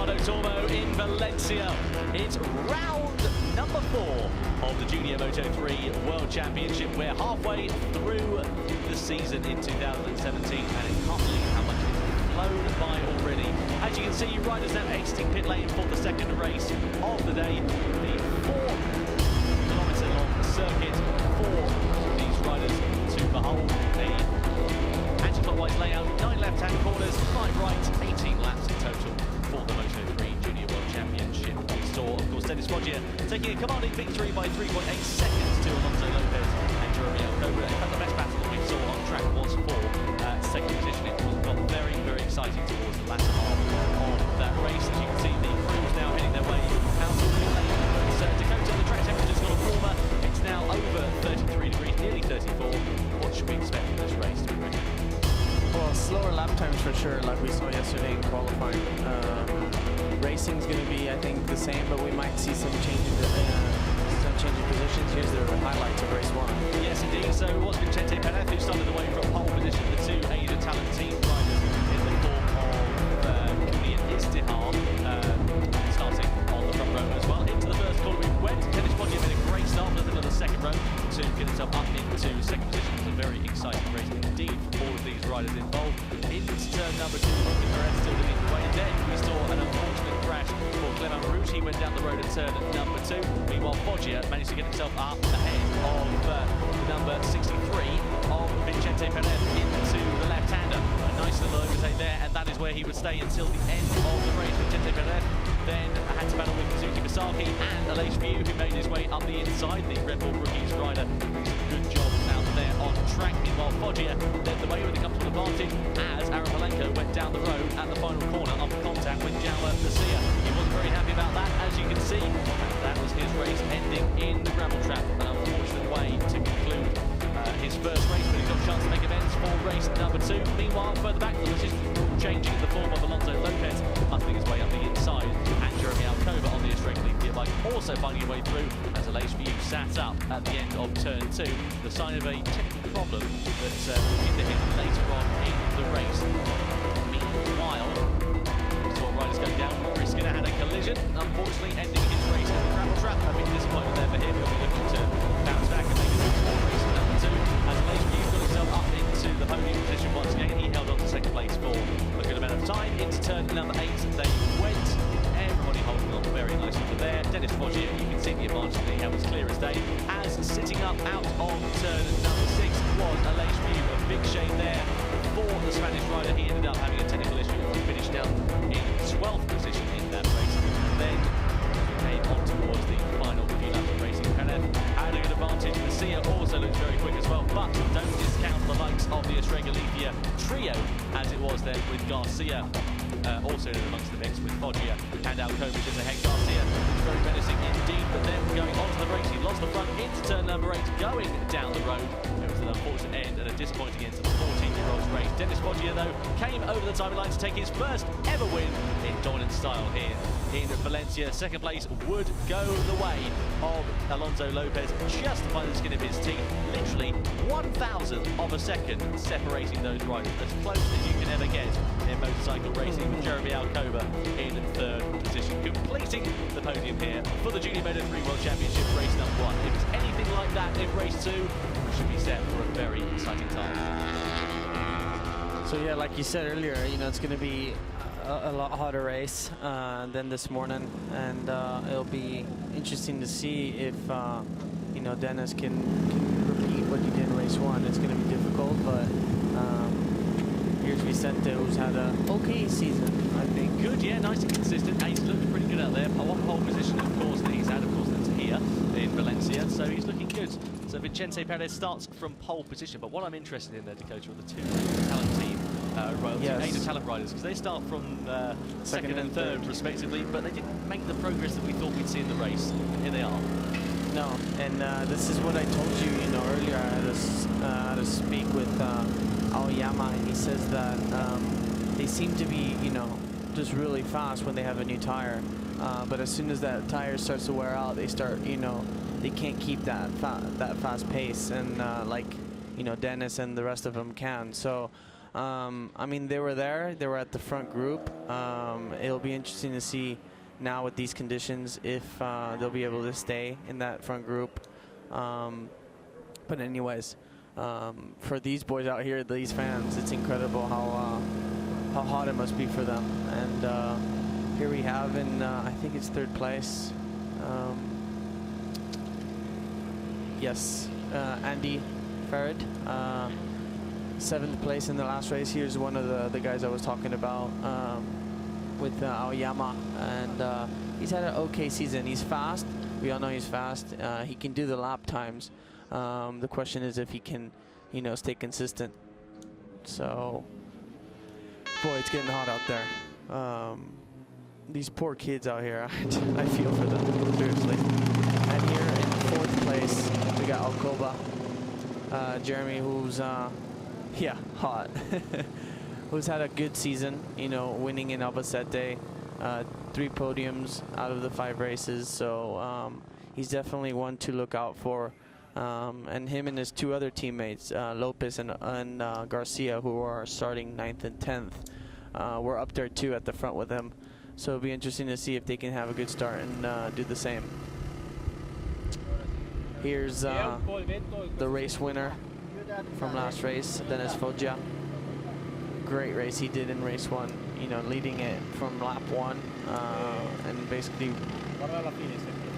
Ricardo Tormo in Valencia. It's round number 4 of the Junior Moto3 World Championship. We're halfway through the season in 2017 and it can't believe how much it's flown by already. As you can see, riders now exiting pit lane for the second race of the day. The 4-kilometre long circuit for these riders to behold. A anti-clockwise layout, 9 left-hand corners, 5 right, 18 laps in total for the Moto3 Junior World Championship. We saw, of course, Dennis Foggia taking a commanding victory by 3.8 seconds to Alonso Lopez and Jeremy Alcoba. In fact, the best battle that we saw on track was for second position. It got very, very exciting towards the latter half of that race. As you can see, the crews now heading their way out of the lane. Dakota, the track temperature's got warmer. It's now over 33 degrees, nearly 34. What should we expect from this race, do we reckon? Well, slower lap times for sure, like we saw yesterday in qualifying. Racing's going to be, I think, the same, but we might see some changes in positions. Here's the highlights of race 1. Yes, indeed. So it was Vicente Perez who started the way from pole position. The two Asia Talent team riders in the form of Kuni and Istihar starting on the front row as well. Into the first corner we went. Dennis Foggia made a great start in the middle of the second row to get himself up into second position. It was a very exciting race indeed for all of these riders involved. Into turn number 2, Perez still leading the way. Then we saw an unfortunate crash for Clement Rouge. He went down the road at turn number 2. Meanwhile, Foggia managed to get himself up ahead of number 63 of Vicente Perez into the left-hander. A nice little overtake there, and that is where he would stay until the end of the race. Vicente Perez then had to battle with Kazuki Misaki and Aleix Vieux, who made his way up the inside. The Red Bull Rookies rider did a good job out there on track. Meanwhile, Foggia led the way with a comfortable advantage as Arapalenko went down the road at the final corner after contact with Jaume Garcia. He wasn't very happy about that, as you can see. That was his race ending in the gravel trap. An unfortunate way to conclude his first race, but he got a chance to make amends for race number 2. Meanwhile, further back, the position changing in the form of Alonso Lopez, hustling his way up the inside, and Jeremy Alcoba on the Australian gear bike also finding a way through as Aleix Vieux sat up at the end of turn 2. The sign of a technical problem that hit him later on in the race. Meanwhile, we saw riders go down. Rory Skinner had a collision, unfortunately ending his race in the gravel trap. A big disappointment there for him. He'll be looking to bounce back and make a good race in number 2. As Aleix Vieux got himself up into the podium position once again, he held on to second place for a good amount of time. Into turn number 8 they went. Everybody holding on very nicely for there. Dennis Foggia, you can see the advantage that he had was clear as day. As sitting up out of turn number 6 was Aleix Vieux. A big shame there for the Spanish rider. He ended up having a technical issue and finished down in 12th position in that race. And then came on towards the final few laps of racing. Perez had a good advantage. Garcia also looks very quick as well, but don't discount the likes of the Estrella Galicia trio, as it was then with Garcia. Also in amongst the mix with Foggia and Alcoba just ahead. Garcia was very menacing indeed, but then going on to the brakes, he lost the front into turn number 8, going down the road. It was an unfortunate end and a disappointing end to the 14-year-old's race. Dennis Foggia, though, came over the timing line to take his first ever win in dominant style here in Valencia. Second place would go the way of Alonso Lopez, just by the skin of his teeth. Literally 1,000th of a second separating those riders, as close as you can ever get in motorcycle racing, with Jeremy Alcoba in 3rd position, completing the podium here for the Junior Moto3 World Championship race number 1. If it's anything like that in race 2, we should be set for a very exciting time. So yeah, like you said earlier, you know, it's going to be a lot harder race than this morning, and it'll be interesting to see if you know, Dennis can repeat what he did in race 1. It's going to be difficult, but here's Vicente, who's had a okay season, I think. Good, yeah, nice and consistent. He's looked pretty good out there. One pole position, of course, that he's had, of course, that's here in Valencia, so he's looking good. So Vicente Perez starts from pole position, but what I'm interested in there, Dakota, are the two talent team. Yes. Talent riders, because they start from second and third respectively, but they didn't make the progress that we thought we'd see in the race. Here they are. No, and this is what I told you, you know, earlier. I had to speak with Aoyama, and he says that they seem to be, you know, just really fast when they have a new tire, but as soon as that tire starts to wear out, they start, you know, they can't keep that fast pace, and like, you know, Dennis and the rest of them can. So I mean, they were there. They were at the front group. It'll be interesting to see now with these conditions if they'll be able to stay in that front group. But anyways, for these boys out here, these fans, it's incredible how hot it must be for them. And here we have in, I think it's third place. Yes, Andy Farad, 7th place in the last race. Here's one of the guys I was talking about with Aoyama, and he's had an okay season. He's fast. We all know he's fast. He can do the lap times. The question is if he can, you know, stay consistent. So, boy, it's getting hot out there. These poor kids out here, I feel for them, seriously. And here in 4th place, we got Alcoba, Jeremy, who's, yeah, hot. Who's had a good season, you know, winning in Albacete, 3 podiums out of the 5 races. So he's definitely one to look out for. And him and his 2 other teammates, Lopez and Garcia, who are starting 9th and 10th, were up there too at the front with him. So it'll be interesting to see if they can have a good start and do the same. Here's the race winner from last race, Dennis Foggia. Great race he did in race 1, you know, leading it from lap 1 and basically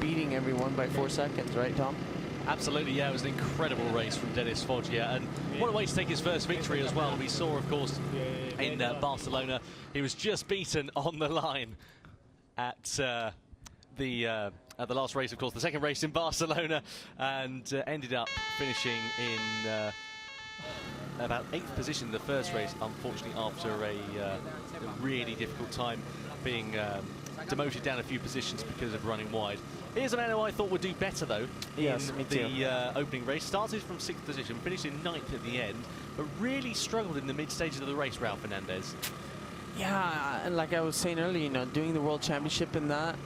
beating everyone by 4 seconds, right, Tom? Absolutely, yeah, it was an incredible race from Dennis Foggia, and what a way to take his first victory as well. We saw, of course, in Barcelona, he was just beaten on the line at the last race, of course, the second race in Barcelona, and ended up finishing in about 8th position in the first race, unfortunately, after a really difficult time being demoted down a few positions because of running wide. Here's a man who I thought would do better, though, in the opening race. Started from 6th position, finished in 9th at the end, but really struggled in the mid-stages of the race, Raul Fernandez. Yeah, and like I was saying earlier, you know, doing the World Championship in that,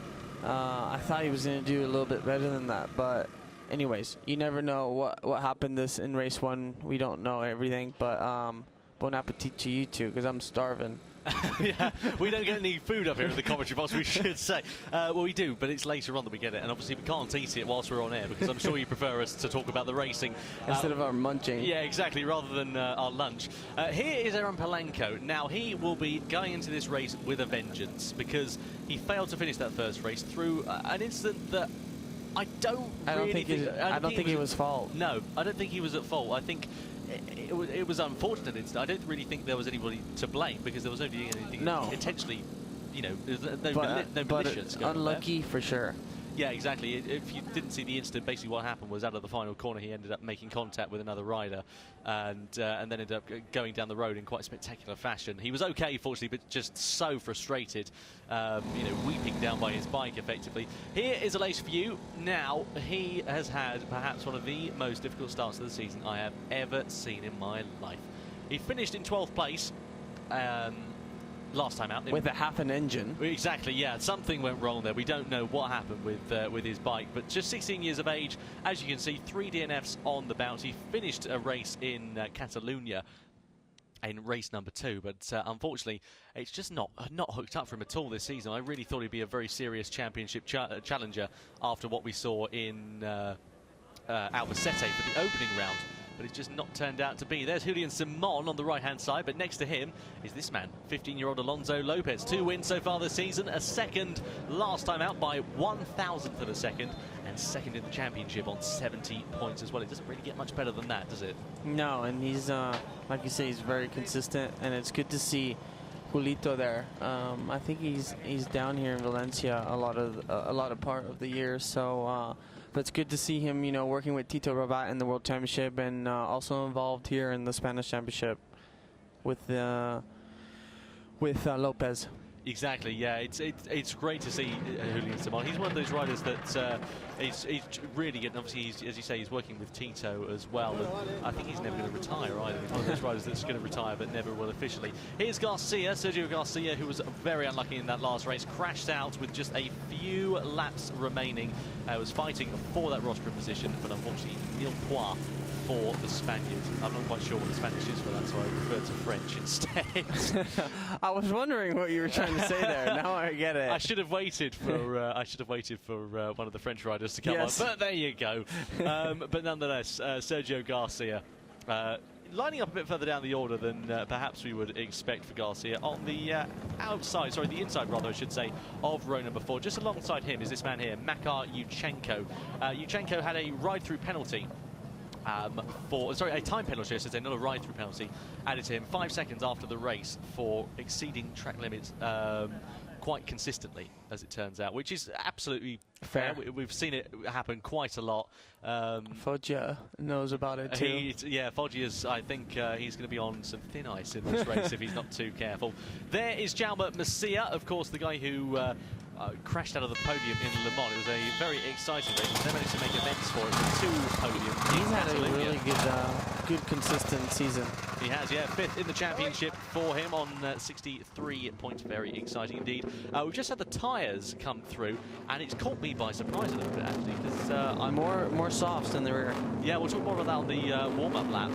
I thought he was going to do a little bit better than that. But anyways, you never know what happened in race 1. We don't know everything, but bon appetit to you two, because I'm starving. Yeah, we don't get any food up here in the commentary box, we should say. Well, we do, but it's later on that we get it, and obviously we can't eat it whilst we're on air, because I'm sure you prefer us to talk about the racing. Instead of our munching. Yeah, exactly, rather than our lunch. Here is Aaron Palenko. Now, he will be going into this race with a vengeance, because he failed to finish that first race through an incident that I don't think it was fault. No, I don't think he was at fault. I think it was unfortunate incident. I don't really think there was anybody to blame, because there was nobody doing anything intentionally, you know, no malicious. Unlucky for sure. Yeah, exactly. If you didn't see the incident, basically what happened was out of the final corner, he ended up making contact with another rider, and then ended up going down the road in quite spectacular fashion. He was okay, fortunately, but just so frustrated, you know, weeping down by his bike, effectively. Here is Aleix View. Now, he has had perhaps one of the most difficult starts of the season I have ever seen in my life. He finished in 12th place. Last time out with a half an engine. Exactly, yeah, something went wrong there. We don't know what happened with his bike, but just 16 years of age, as you can see, 3 DNFs on the bounce. He finished a race in Catalunya in race number 2, but unfortunately it's just not hooked up for him at all this season. I really thought he'd be a very serious championship challenger after what we saw in Albacete for the opening round. But it's just not turned out to be. There's Julian Simon on the right-hand side, but next to him is this man, 15-year-old Alonso Lopez. 2 wins so far this season, a second last time out by 1,000th of a second, and second in the championship on 70 points as well. It doesn't really get much better than that, does it? No, and he's, like you say, he's very consistent, and it's good to see Julito there. I think he's down here in Valencia a lot of part of the year, so but it's good to see him, you know, working with Tito Rabat in the World Championship, and also involved here in the Spanish Championship with Lopez. Exactly, yeah. It's great to see Julian Simon. He's one of those riders that he's really good. And obviously, as you say, he's working with Tito as well. And I think he's never going to retire either. He's one of those riders that's going to retire but never will officially. Here's Garcia, Sergio Garcia, who was very unlucky in that last race. Crashed out with just a few laps remaining. Was fighting for that rostrum position, but unfortunately, nil points for the Spaniard. I'm not quite sure what the Spanish is for that, so I refer to French instead. I was wondering what you were trying to say there. Now I get it. I should have waited for one of the French riders to come on, but there you go. But nonetheless, Sergio Garcia. Lining up a bit further down the order than perhaps we would expect for Garcia. On the the inside rather, I should say, of row number 4. Just alongside him is this man here, Makar Yuchenko. Yuchenko had a ride-through penalty. A time penalty, I should say, not a ride-through penalty, added to him 5 seconds after the race for exceeding track limits quite consistently, as it turns out, which is absolutely fair. We've seen it happen quite a lot. Foggia knows about it too. Foggia's, I think he's going to be on some thin ice in this race if he's not too careful. There is Jaume Masia, of course, the guy who crashed out of the podium in Le Mans. It was a very exciting race. They managed to make amends for it with 2 podiums. He's had a really good consistent season. He has, yeah. 5th in the championship for him on 63 points. Very exciting indeed. We've just had the tyres come through, and it's caught me by surprise a little bit, actually, because I'm more softs in the rear. Yeah, we'll talk more about that on the warm-up lap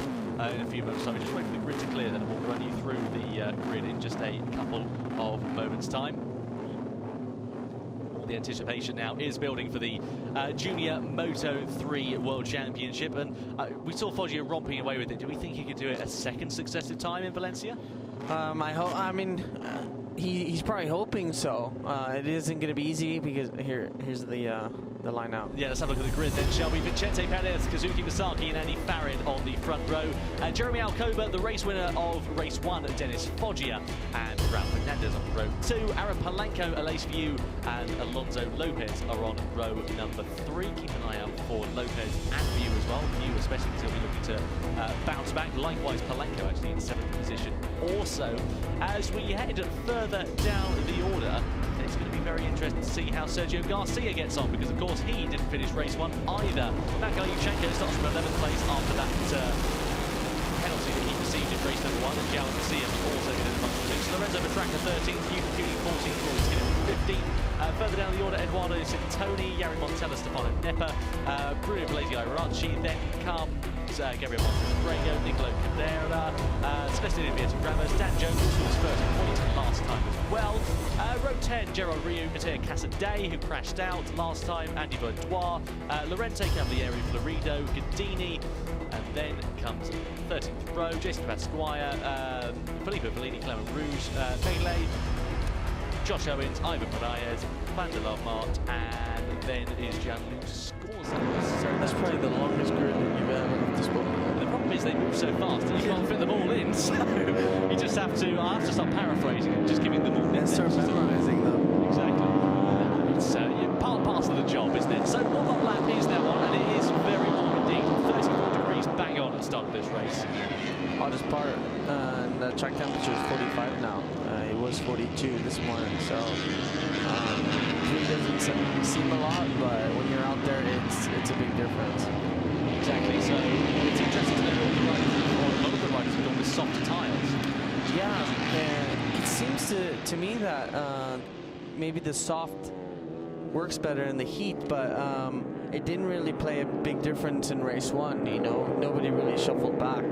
in a few moments. So we just wait for the grid to clear, then we'll run you through the grid in just a couple of moments' time. The anticipation now is building for the Junior Moto3 World Championship, and we saw Foggia romping away with it. Do we think he could do it a second successive time in Valencia? He's probably hoping so. It isn't going to be easy because here's the line out. Yeah, let's have a look at the grid then, shall we? Vicente Perez, Kazuki Masaki and Andy Farid on the front row. Jeremy Alcoba, the race winner of race 1, Dennis Foggia, and Raul Fernandez on row 2. Aaron Palanco, Alace View and Alonso Lopez are on row number 3. Keep an eye out for Lopez and View as well. View especially because he'll be looking to bounce back. Likewise, Palanco actually in 7th position. Also, as we head further down the order, it's going to be very interesting to see how Sergio Garcia gets on, because of course he didn't finish race 1 either. Makar Yuchenko starts from 11th place after that penalty that he received in race number 1, and Jaume Masia also in amongst the mix. Lorenzo Petracca 13th, Yuki Cooney 14th, Roy Skinner 15th. Further down the order, Eduardo Sintoni, Yari Montella, Stefano Nepa, Bruno Blasi Irachi, then comes Gabriel Montes Brego, Nicolo Cadera, Sebastian Vieto Ramos, Dan Jones, who was first point last time as well. Row 10, Gerard Riou, Matteo Casadei, who crashed out last time, Andy Verdois, Lorente Cavalieri, Florido, Gadini, and then comes 13th row, Jason Pasquire, Filippo Bellini, Clement Rouge, Melee, Josh Owens, Ivan Moraes, Van der Lamarck, and then is Gianluca Scorza. So that's probably the longest grid that you've ever displayed. The problem is they move so fast that you can't fit them all in, so you just have to, I have to start paraphrasing and just giving them all in. And start memorizing them. Exactly. It's part and parcel of the job, isn't it? So warm-up lap is now on, and it is very warm indeed. 34 degrees bang on at the start of this race. Hottest part, and the track temperature is 45 now. It was 42 this morning, so it doesn't seem a lot, but when you're out there, it's a big difference. Exactly. So it's interesting to know what the riders, or a lot of the riders have gone with softer tyres. Yeah, it seems to me that maybe the soft works better in the heat, but it didn't really play a big difference in race 1. You know, nobody really shuffled back.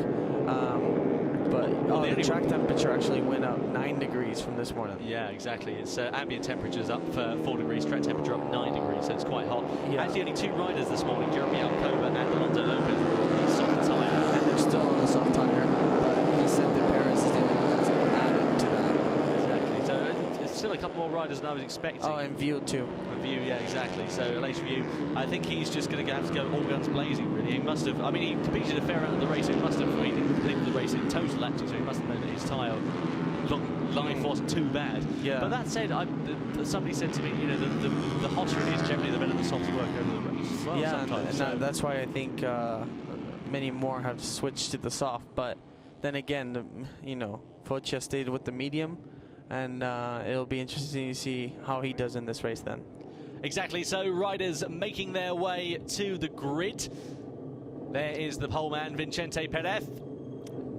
But the track temperature actually went up 9 degrees from this morning. Yeah, exactly. It's ambient temperatures up for 4 degrees, track temperature up 9 degrees, so it's quite hot. Yeah. Actually, only 2 riders this morning, Jeremy Alcoba and Alonso Lopez, were on soft tyre. And they're still on a soft tyre, but he said that Paris didn't add to that. Exactly. So it's still a couple more riders than I was expecting. Oh, and View too. View, yeah, exactly. So Alace View, I think he's just going to have to go all guns blazing, really. He must have, I mean, he competed a fair amount of the race, so he must have, he didn't complete the race in total actually, so he must have known that his tyre life wasn't too bad. Yeah. But that said, somebody said to me, you know, the hotter it is, generally the better the softs work over the race as well. Yeah, sometimes. and that's why I think many more have switched to the soft. But then again, you know, Foggia stayed with the medium, and it'll be interesting to see how he does in this race then. Exactly, so riders making their way to the grid. There is the poleman, Vicente Perez.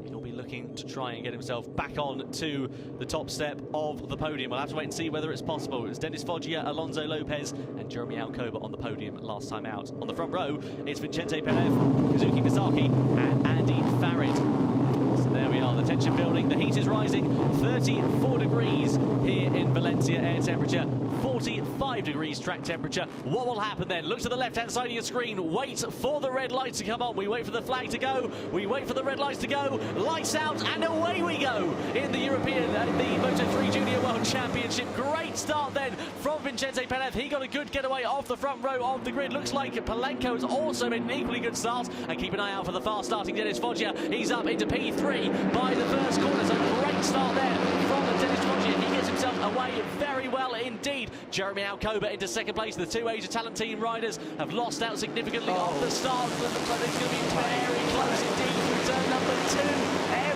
He'll be looking looking to try and get himself back on to the top step of the podium. We'll have to wait and see whether it's possible. It's Dennis Foggia, Alonso Lopez and Jeremy Alcoba on the podium last time out. On the front row, it's Vicente Perez, Kazuki Misaki and Andy Farid. So there we are, the tension building, the heat is rising, 34 degrees here in Valencia air temperature, 45 degrees track temperature. What will happen then? Look to the left-hand side of your screen, wait for the red lights to come on, we wait for the flag to go, we wait for the red lights to go, lights out, and away we go in the European, the Moto3 Junior World Championship. Great start then from Vicente Perez. He got a good getaway off the front row of the grid. Looks like Palenko has also made an equally good start, and keep an eye out for the fast starting Dennis Foggia. He's up into P3 by the first corner, so great start there from Dennis Foggia. He gets himself away very well indeed. Jeremy Alcoba into second place. The two Asia Talent Team riders have lost out significantly off the start, but it's going to be very close indeed through turn number 2.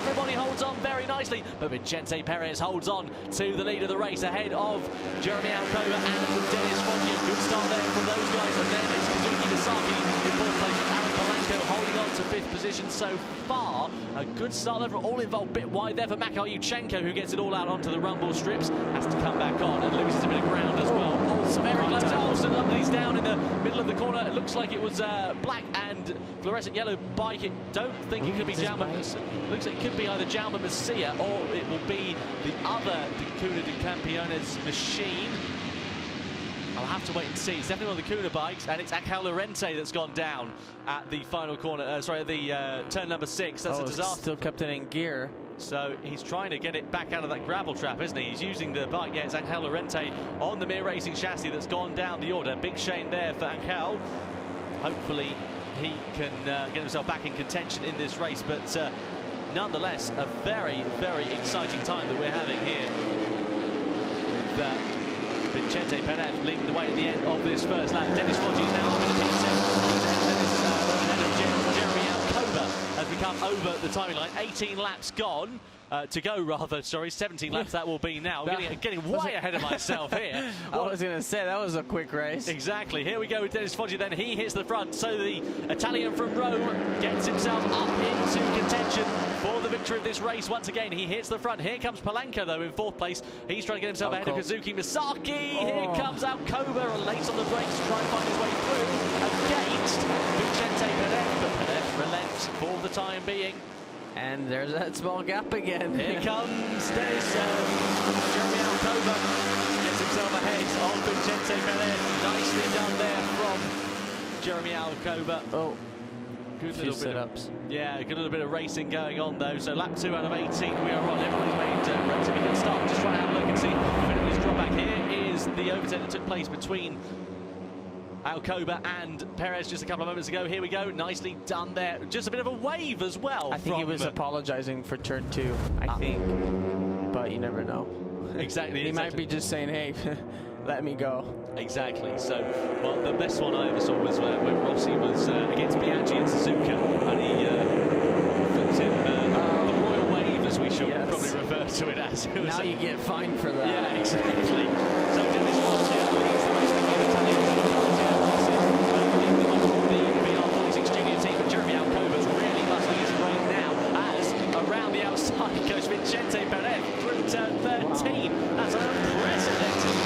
Everybody holds on very nicely, but Vicente Perez holds on to the lead of the race ahead of Jeremy Alcoba and Dennis Foggia. Good start there from those guys, and then it's Kazuki Misaki in fourth place with Aaron Palenko holding on to fifth position so far. A good start there from all involved, bit wide there for Makar Yuchenko, who gets it all out onto the rumble strips, has to come back on and loses a bit of ground as well. Olsen very close to Olsen, he's down in the middle of the corner. It looks like it was black and fluorescent yellow bike. I don't think it could be Jaume. Looks like it could be either Jaume Masia or it will be the other Kuna de Campeones machine. I'll have to wait and see. It's definitely one of the Kuna bikes, and it's Angel Lorente that's gone down at the final corner. At the turn number 6. That's a disaster. Still kept it in gear. So he's trying to get it back out of that gravel trap, isn't he? He's using the bike. Yeah, it's Angel Lorente on the Mir Racing chassis that's gone down the order. Big shame there for Angel. Hopefully he can get himself back in contention in this race, but nonetheless, a very, very exciting time that we're having here. Vicente Perez leading the way at the end of this first lap. Dennis Foggia is now up in the P7. Jeremy Alcoba has become over the timing line. 18 laps gone. To go, rather, sorry, 17 laps that will be now. I'm getting way ahead of myself here. I was going to say, that was a quick race. Exactly. Here we go with Dennis Foggia, then he hits the front. So the Italian from Rome gets himself up into contention for the victory of this race. Once again, he hits the front. Here comes Palenko, though, in fourth place. He's trying to get himself ahead of Kazuki Misaki. Here comes Alcoba, late on the brakes to try and find his way through against Vicente Perez. But Perez relents for the time being. And there's that small gap again. Here comes Dennis. Jeremy Alcoba gets himself ahead of Vicente Perez. Nicely done there from Jeremy Alcoba. Oh, good few little bit sit-ups. Yeah, a good little bit of racing going on though. So lap 2 out of 18 we are on. Everybody's made a relatively good start. Just try and have a look and see if anybody's drop back. Here is the overtake that took place between Alcoba and Perez just a couple of moments ago. Here we go, nicely done there. Just a bit of a wave as well. I think he was apologizing for turn 2, I think, but you never know. Exactly. He might be just saying, hey, let me go. Exactly. So, well, the best one I ever saw was when Rossi was against Biaggi and Suzuka, and he flipped in the royal wave, as we should probably refer to it as. It now you get fined for that. Yeah, exactly. So Dennis Foggia leads the race with the Italian around the outside goes Vicente Perez through turn 13. Wow. That's unprecedented.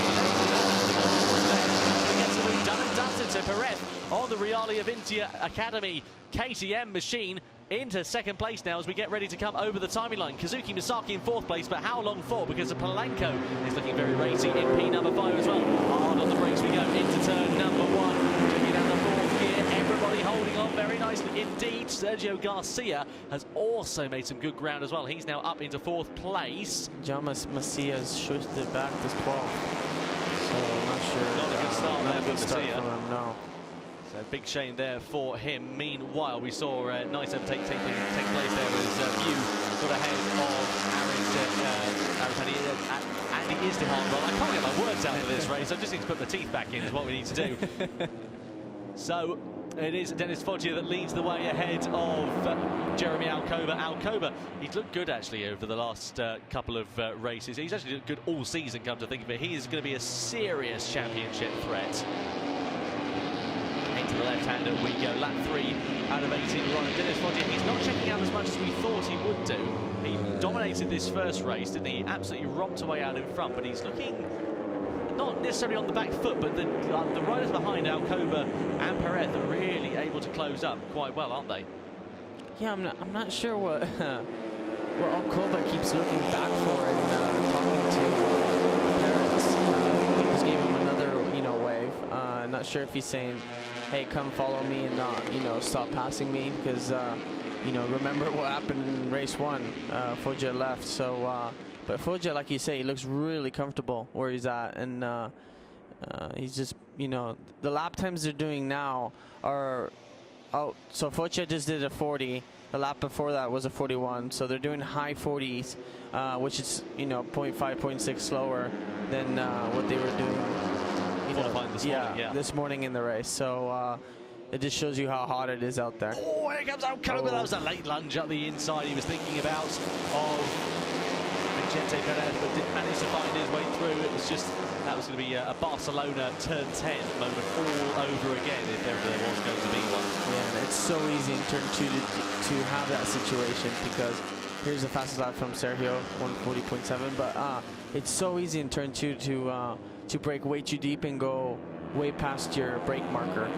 He gets the move done and dusted. So Perez on the Reale Avintia Academy KTM machine into second place now as we get ready to come over the timing line. Kazuki Misaki in fourth place, but how long for? Because the Palenko is looking very racy in P number 5 as well. Hard on the brakes we go into turn number 1. Taking down the fourth gear. Everybody holding on very nicely indeed. Sergio Garcia has also made some good ground as well. He's now up into fourth place. Jaume Macias shifted back to 12th. So I'm not sure. Not a good start there for Macia. No. So big shame there for him. Meanwhile, we saw a nice overtake take place there as View got ahead of Andy Izdihar. Well, I can't get my words out of this race. I just need to put the teeth back in is what we need to do. So it is Dennis Foggia that leads the way ahead of Jeremy Alcoba. Alcoba, he's looked good actually over the last couple of races. He's actually looked good all season, come to think of it. He is going to be a serious championship threat. Into the the left-hander we go. Lap 3 out of 18 run. Dennis Foggia, he's not checking out as much as we thought he would do. He dominated this first race, didn't he? Absolutely romped away out in front, but he's looking not necessarily on the back foot, but the riders behind, Alcoba and Perez, are really able to close up quite well, aren't they? Yeah, I'm not sure what Alcoba keeps looking back for and talking to Perez. He just gave him another, wave. Not sure if he's saying, "Hey, come follow me and not, stop passing me," because remember what happened in race 1. Foggia left, so. But Foggia, like you say, he looks really comfortable where he's at, and he's just, the lap times they're doing now are out. So Foggia just did a 40. The lap before that was a 41. So they're doing high 40s, which is 0.5, 0.6 slower than what they were doing. This morning in the race. So it just shows you how hot it is out there. Oh, here comes Alcoba. That was a late lunge up the inside. He was thinking about Vicente Perez, but didn't manage to find his way through. It was just, that was going to be a Barcelona turn 10 moment all over again if ever there was going to be one. Yeah, and it's so easy in turn 2 to have that situation, because here's the fastest lap from Sergio, 140.7, but it's so easy in turn 2 to break way too deep and go way past your brake marker,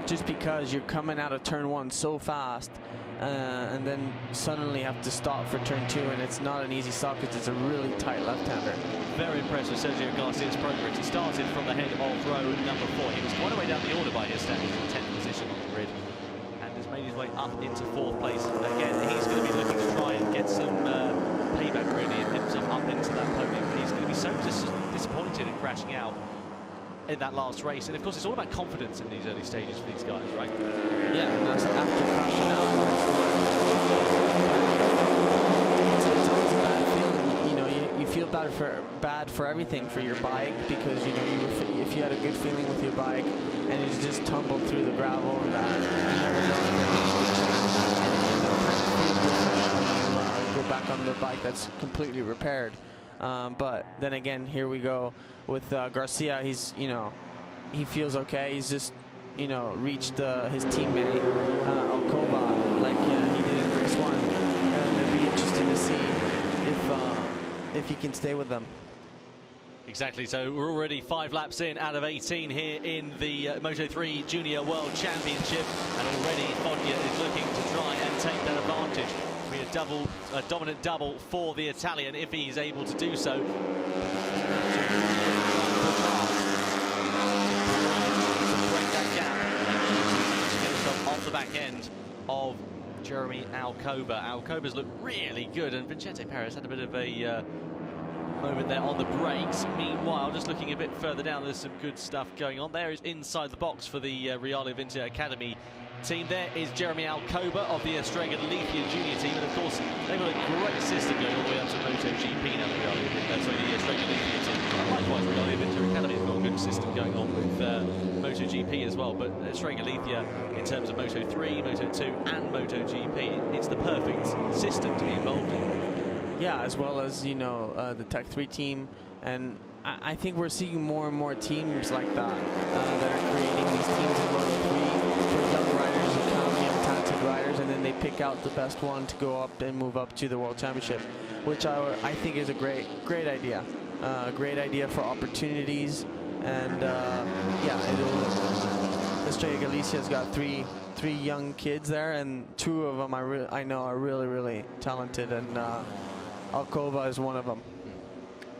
just because you're coming out of turn 1 so fast. And then suddenly have to stop for turn 2, and it's not an easy stop because it's a really tight left-hander. Very impressed with Sergio Garcia's progress. He started from the head of row number 4. He was quite a way down the order by his standards, in 10th position on the grid, and has made his way up into 4th place. Again, he's going to be looking to try and get some payback, really, and himself up into that podium. He's going to be so disappointed in crashing out in that last race, and of course it's all about confidence in these early stages for these guys, right? Yeah, and that's after crashing out. It's always a bad feeling. You feel bad for everything, for your bike, because if you had a good feeling with your bike and it just tumbled through the gravel and that, you never know. Go back on the bike that's completely repaired. But then again, here we go with Garcia. He's, he feels okay. He's just, reached his teammate Alcoba like he did in race 1, and it'll be interesting to see if he can stay with them. Exactly. So we're already 5 laps in out of 18 here in the Moto3 Junior World Championship, and already Foggia is looking to try and take that advantage. A dominant double for the Italian if he's able to do so. Break that gap and get himself off the back end of Jeremy Alcoba. Alcoba's looked really good, and Vicente Perez had a bit of a moment there on the brakes. Meanwhile, just looking a bit further down, there's some good stuff going on. There is inside the box for the Reale Vinta Academy team. There is Jeremy Alcoba of the Estrella Galicia junior team, and of course they've got a great system going all the way up to MotoGP now. The Estrella Galicia team. Likewise, Reale Vinta Academy has got a good system going on with MotoGP as well. But Estrella Galicia, in terms of Moto3, Moto2, and MotoGP, it's the perfect system to be involved in. Yeah, as well as the Tech 3 team, and I think we're seeing more and more teams like that that are creating these teams in Moto3 for young riders who come, young talented riders, and then they pick out the best one to go up and move up to the World Championship, which I think is a great idea. Great idea for opportunities, and Estrella Galicia's got three young kids there, and 2 of them I know are really talented, and Alcoba is one of them.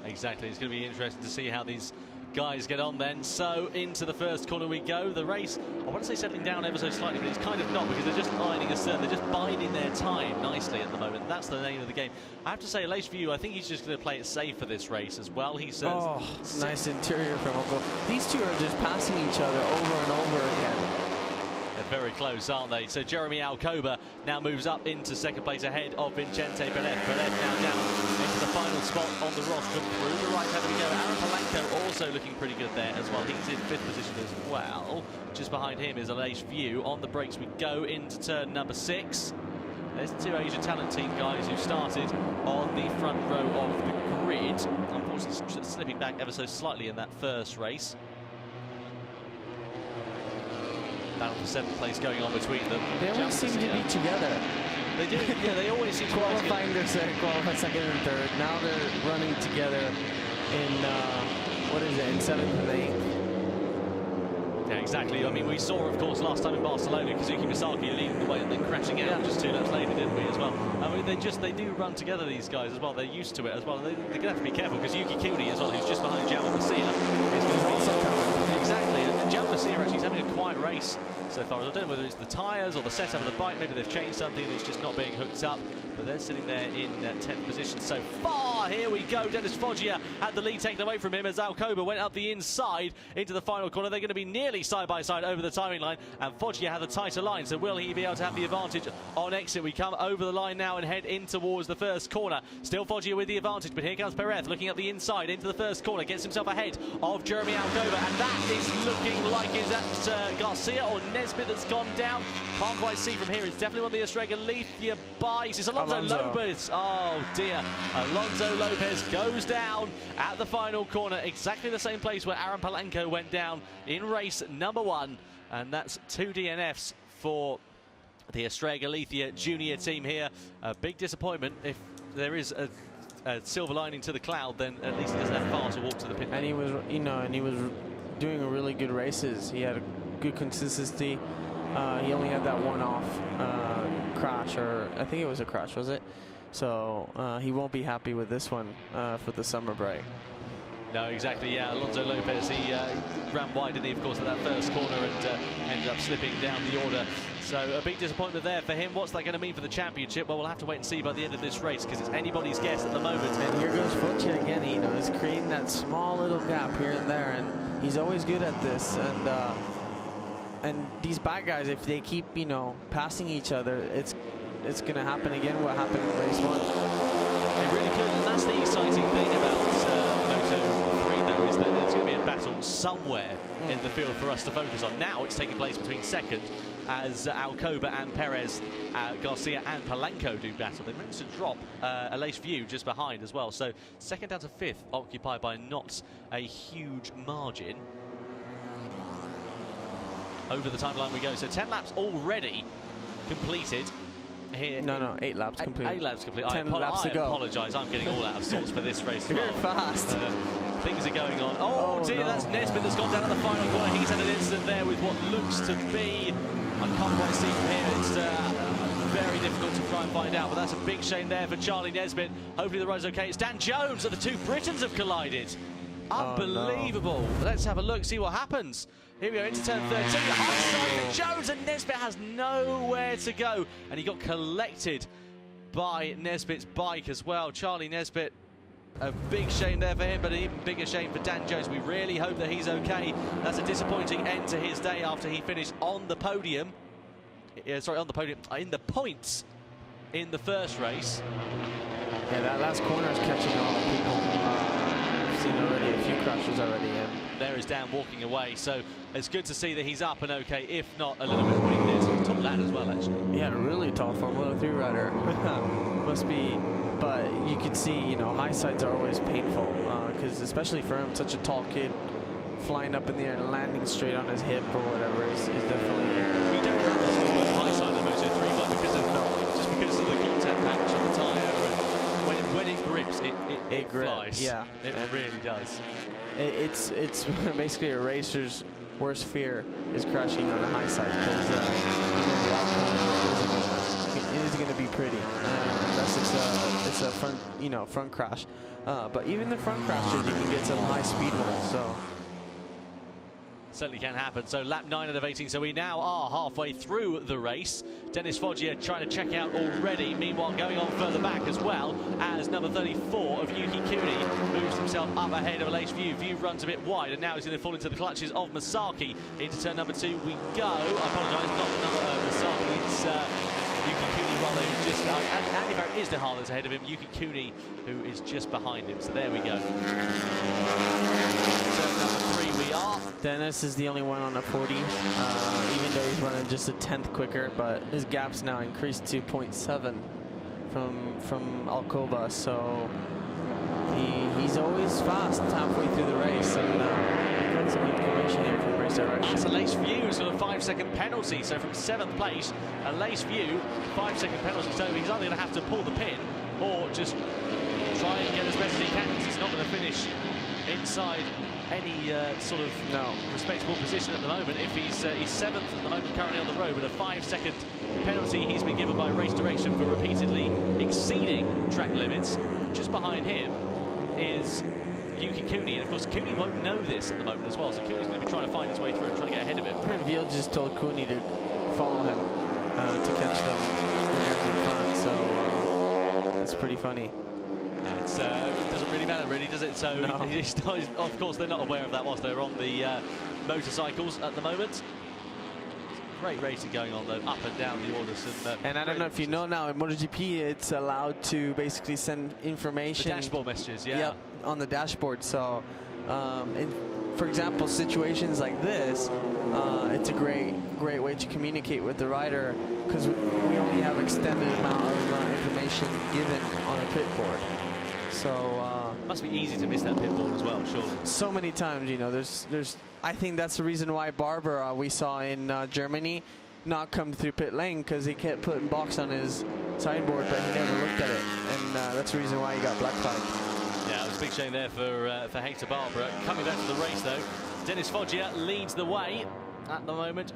Exactly. It's going to be interesting to see how these guys get on then. So into the first corner we go. The race, I want to say settling down ever so slightly, but it's kind of not, because they're just ironing a turn. They're just biding their time nicely at the moment. That's the name of the game. I have to say, Aleix Vieux, I think he's just going to play it safe for this race as well. He says, nice interior from Alcoba. These 2 are just passing each other over and over again. They're very close, aren't they? So Jeremy Alcoba now moves up into 2nd place ahead of Vicente Perez. Perez now down into the final spot on the rostrum. Through the right hand we go. Aaron Polanco also looking pretty good there as well. He's in 5th position as well. Just behind him is Aleix Vieux. On the brakes we go into turn number 6. There's 2 Asian talent team guys who started on the front row of the grid. Unfortunately, slipping back ever so slightly in that first race. battle for 7th place going on between them. They always seem to be together. They do, yeah, they always seem to qualifying their qualify second and third. Now they're running together in, what is it, in 7th and 8th. Yeah, exactly. I mean, we saw, of course, last time in Barcelona, Kazuki Misaki leading the way and then crashing out just 2 laps later, didn't we, as well? I mean, they do run together, these guys, as well. They're used to it as well. They're going to have to be careful, because Yuki Kuni, as well, who's just behind Jaume Masia, is going to also coming. Exactly. And Jaume Masia actually is having a quiet race so far. I don't know whether it's the tyres or the setup of the bike. Maybe they've changed something and it's just not being hooked up. But they're sitting there in 10th position so far. Here we go. Dennis Foggia had the lead taken away from him as Alcoba went up the inside into the final corner. They're going to be nearly side by side over the timing line, and Foggia had the tighter line. So will he be able to have the advantage on exit? We come over the line now and head in towards the first corner. Still Foggia with the advantage, but here comes Perez looking at the inside into the first corner. Gets himself ahead of Jeremy Alcoba, and that is looking like is that Garcia or Nesbitt that's gone down. Can't quite see from here. It's definitely one of the Estrella Galicia bikes. It's Alonso Lopez. Oh dear. Alonso Lopez goes down at the final corner, exactly the same place where Aaron Palanco went down in race number 1. And that's 2 DNFs for the Estrella Galicia junior team here. A big disappointment. If there is a silver lining to the cloud, then at least he doesn't have far to walk to the pit. And he was, and he was doing really good races. He had a good consistency. He only had that one-off crash, or I think it was a crash, was it? So he won't be happy with this one for the summer break. No, exactly, yeah. Alonso Lopez, he ran wide, didn't he, of course, at that first corner and ended up slipping down the order. So a big disappointment there for him. What's that going to mean for the championship? Well, we'll have to wait and see by the end of this race, because it's anybody's guess at the moment. And here goes Foggia again. He's creating that small little gap here and there, and he's always good at this. And these bad guys, if they keep, passing each other, it's going to happen again. What happened in race 1? It really could, and that's the exciting thing about Moto3, though, is that there's going to be a battle somewhere in the field for us to focus on. Now it's taking place between second as Alcoba and Perez, Garcia and Palanco do battle. They managed to drop Aleix View just behind as well. So second down to 5th, occupied by not a huge margin. Over the timeline we go. So 10 laps already completed here. No, 8 laps completed. 8 laps completed. 10 laps to go. I apologise. I'm getting all out of sorts for this race. You're fast. Things are going on. Oh dear, no. That's Nesbitt that's gone down at the final corner. He's had an incident there with what looks to be, I can't quite see from here. It's very difficult to try and find out, but that's a big shame there for Charlie Nesbitt. Hopefully the ride's okay. It's Dan Jones, and the 2 Britons have collided. Unbelievable. Oh, no. Let's have a look, see what happens. Here we go, into turn 13. High side for Jones, and Nesbitt has nowhere to go. And he got collected by Nesbitt's bike as well. Charlie Nesbitt, a big shame there for him, but an even bigger shame for Dan Jones. We really hope that he's okay. That's a disappointing end to his day after he finished on the podium. Sorry, on the podium, in the points in the first race. Yeah, that last corner is catching on people. Seen already a few crashes already. There is Dan walking away, so it's good to see that he's up and okay, if not a little bit winded. Top lad as well, actually. Yeah, really tall for a Moto3 rider. Must be, but you can see, high sides are always painful, because especially for him, such a tall kid, flying up in the air and landing straight on his hip or whatever is definitely. We don't have the high side of the Moto3, but just because of the contact patch on the tyre, when it grips, it flies. Yeah, it really does. It's basically a racer's worst fear is crashing on a high side, because it is going to be pretty unless it's a front front crash. But even the front crashes, you can get some high speed ones. So. Certainly can happen. So lap 9 out of 18. So we now are halfway through the race. Dennis Foggia trying to check out already. Meanwhile, going on further back as well as number 34 of Yuki Kuni moves himself up ahead of Aleix View. View runs a bit wide, and now he's going to fall into the clutches of Misaki. Into turn number 2 we go. I apologise, not number Misaki. It's Yuki Kuni rather, who's just Andy Barrett is the hard that's ahead of him. Yuki Kuni, who is just behind him. So there we go. Turn number 3 we are. Dennis is the only one on a 40, even though he's running just a 10th quicker, but his gap's now increased to 0.7 from Alcoba, so he's always fast halfway through the race, and got some information here from race direction. It's a Lace View who's got a 5-second penalty. So from 7th place, a Lace View, 5-second penalty. So he's either going to have to pull the pin or just try and get as best as he can, because he's not going to finish inside any sort of respectable position at the moment. If he's 7th at the moment currently on the road with a 5-second penalty he's been given by race direction for repeatedly exceeding track limits. Just behind him is Yuki Cooney, and of course Cooney won't know this at the moment as well, so Cooney's going to be trying to find his way through and trying to get ahead of him. Veal just told Cooney to follow him to catch them in front, so that's pretty funny. It doesn't really matter, really, does it? So, no. Of course, they're not aware of that whilst they're on the motorcycles at the moment. Great racing going on, though, up and down the orders. And I don't know if you know now, in MotoGP, it's allowed to basically send information. The dashboard messages, yeah. Yep, on the dashboard. So, for example, situations like this, it's a great way to communicate with the rider, because we only have extended amount of information given on a pit board. So must be easy to miss that pit board as well, surely. So many times, you know, there's. I think that's the reason why Barber we saw in Germany not come through pit lane, because he kept putting box on his signboard, but he never looked at it, and that's the reason why he got black flagged. Yeah, it was a big shame there for Hector Barbara. Coming back to the race though, Dennis Foggia leads the way at the moment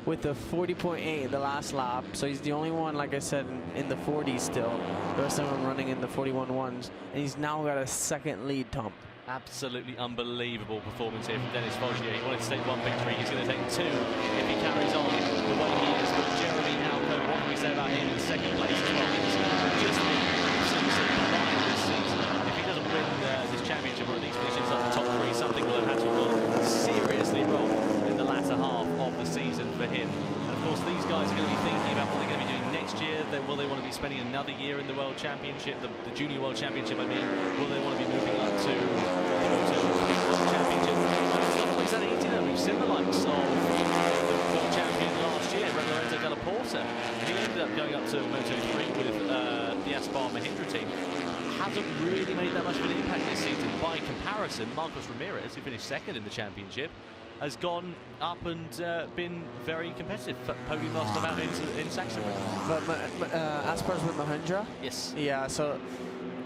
with the 40.8 the last lap, so he's the only one, like I said, in the 40s still. The rest of them running in the 41.1s, and he's now got a second lead, Tom. Absolutely unbelievable performance here from Dennis Foggia. He wanted to take 1 victory, he's going to take 2 if he carries on the way he is. But Jeremy Alco, what can we say about him in 2nd place as well? He's just been absolutely blind this season. If he doesn't win this championship, or at least finishes on the top 3, something will have had to go seriously wrong in the latter half of the season for him. And of course, these guys are going to be thinking about what they're going to be doing next year. Will they want to be spending another year in the World Championship, the Junior World Championship, I mean? Will they want to be moving up to the World Championship? It's not always that easy, though. We've seen the likes of the world champion last year, Lorenzo Della Porta. He ended up going up to Moto3 with the Aspar Mahindra team. Hasn't really made that much of an impact this season. By comparison, Marcos Ramirez, who finished 2nd in the championship, has gone up and been very competitive. Podium last time out in Saxon. But Aspar's with Mahindra? Yes. Yeah, so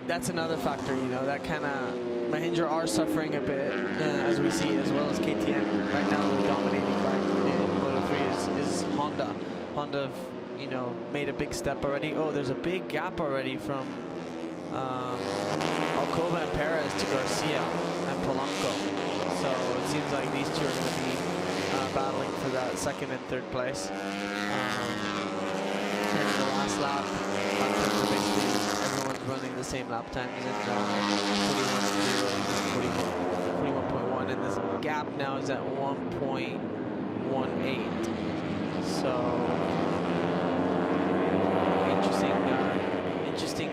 that's another factor, you know, that kind of... Mahindra are suffering a bit, as we see, as well as KTM. Right now, dominating by in Moto3 is Honda. Honda, you know, made a big step already. Oh, there's a big gap already from Alcoba and Perez to Garcia and Polanco. So it seems like these two are going to be battling for that 2nd and 3rd place. And the last lap times are basically everyone's running the same lap times at 41.1, and this gap now is at 1.18. So interesting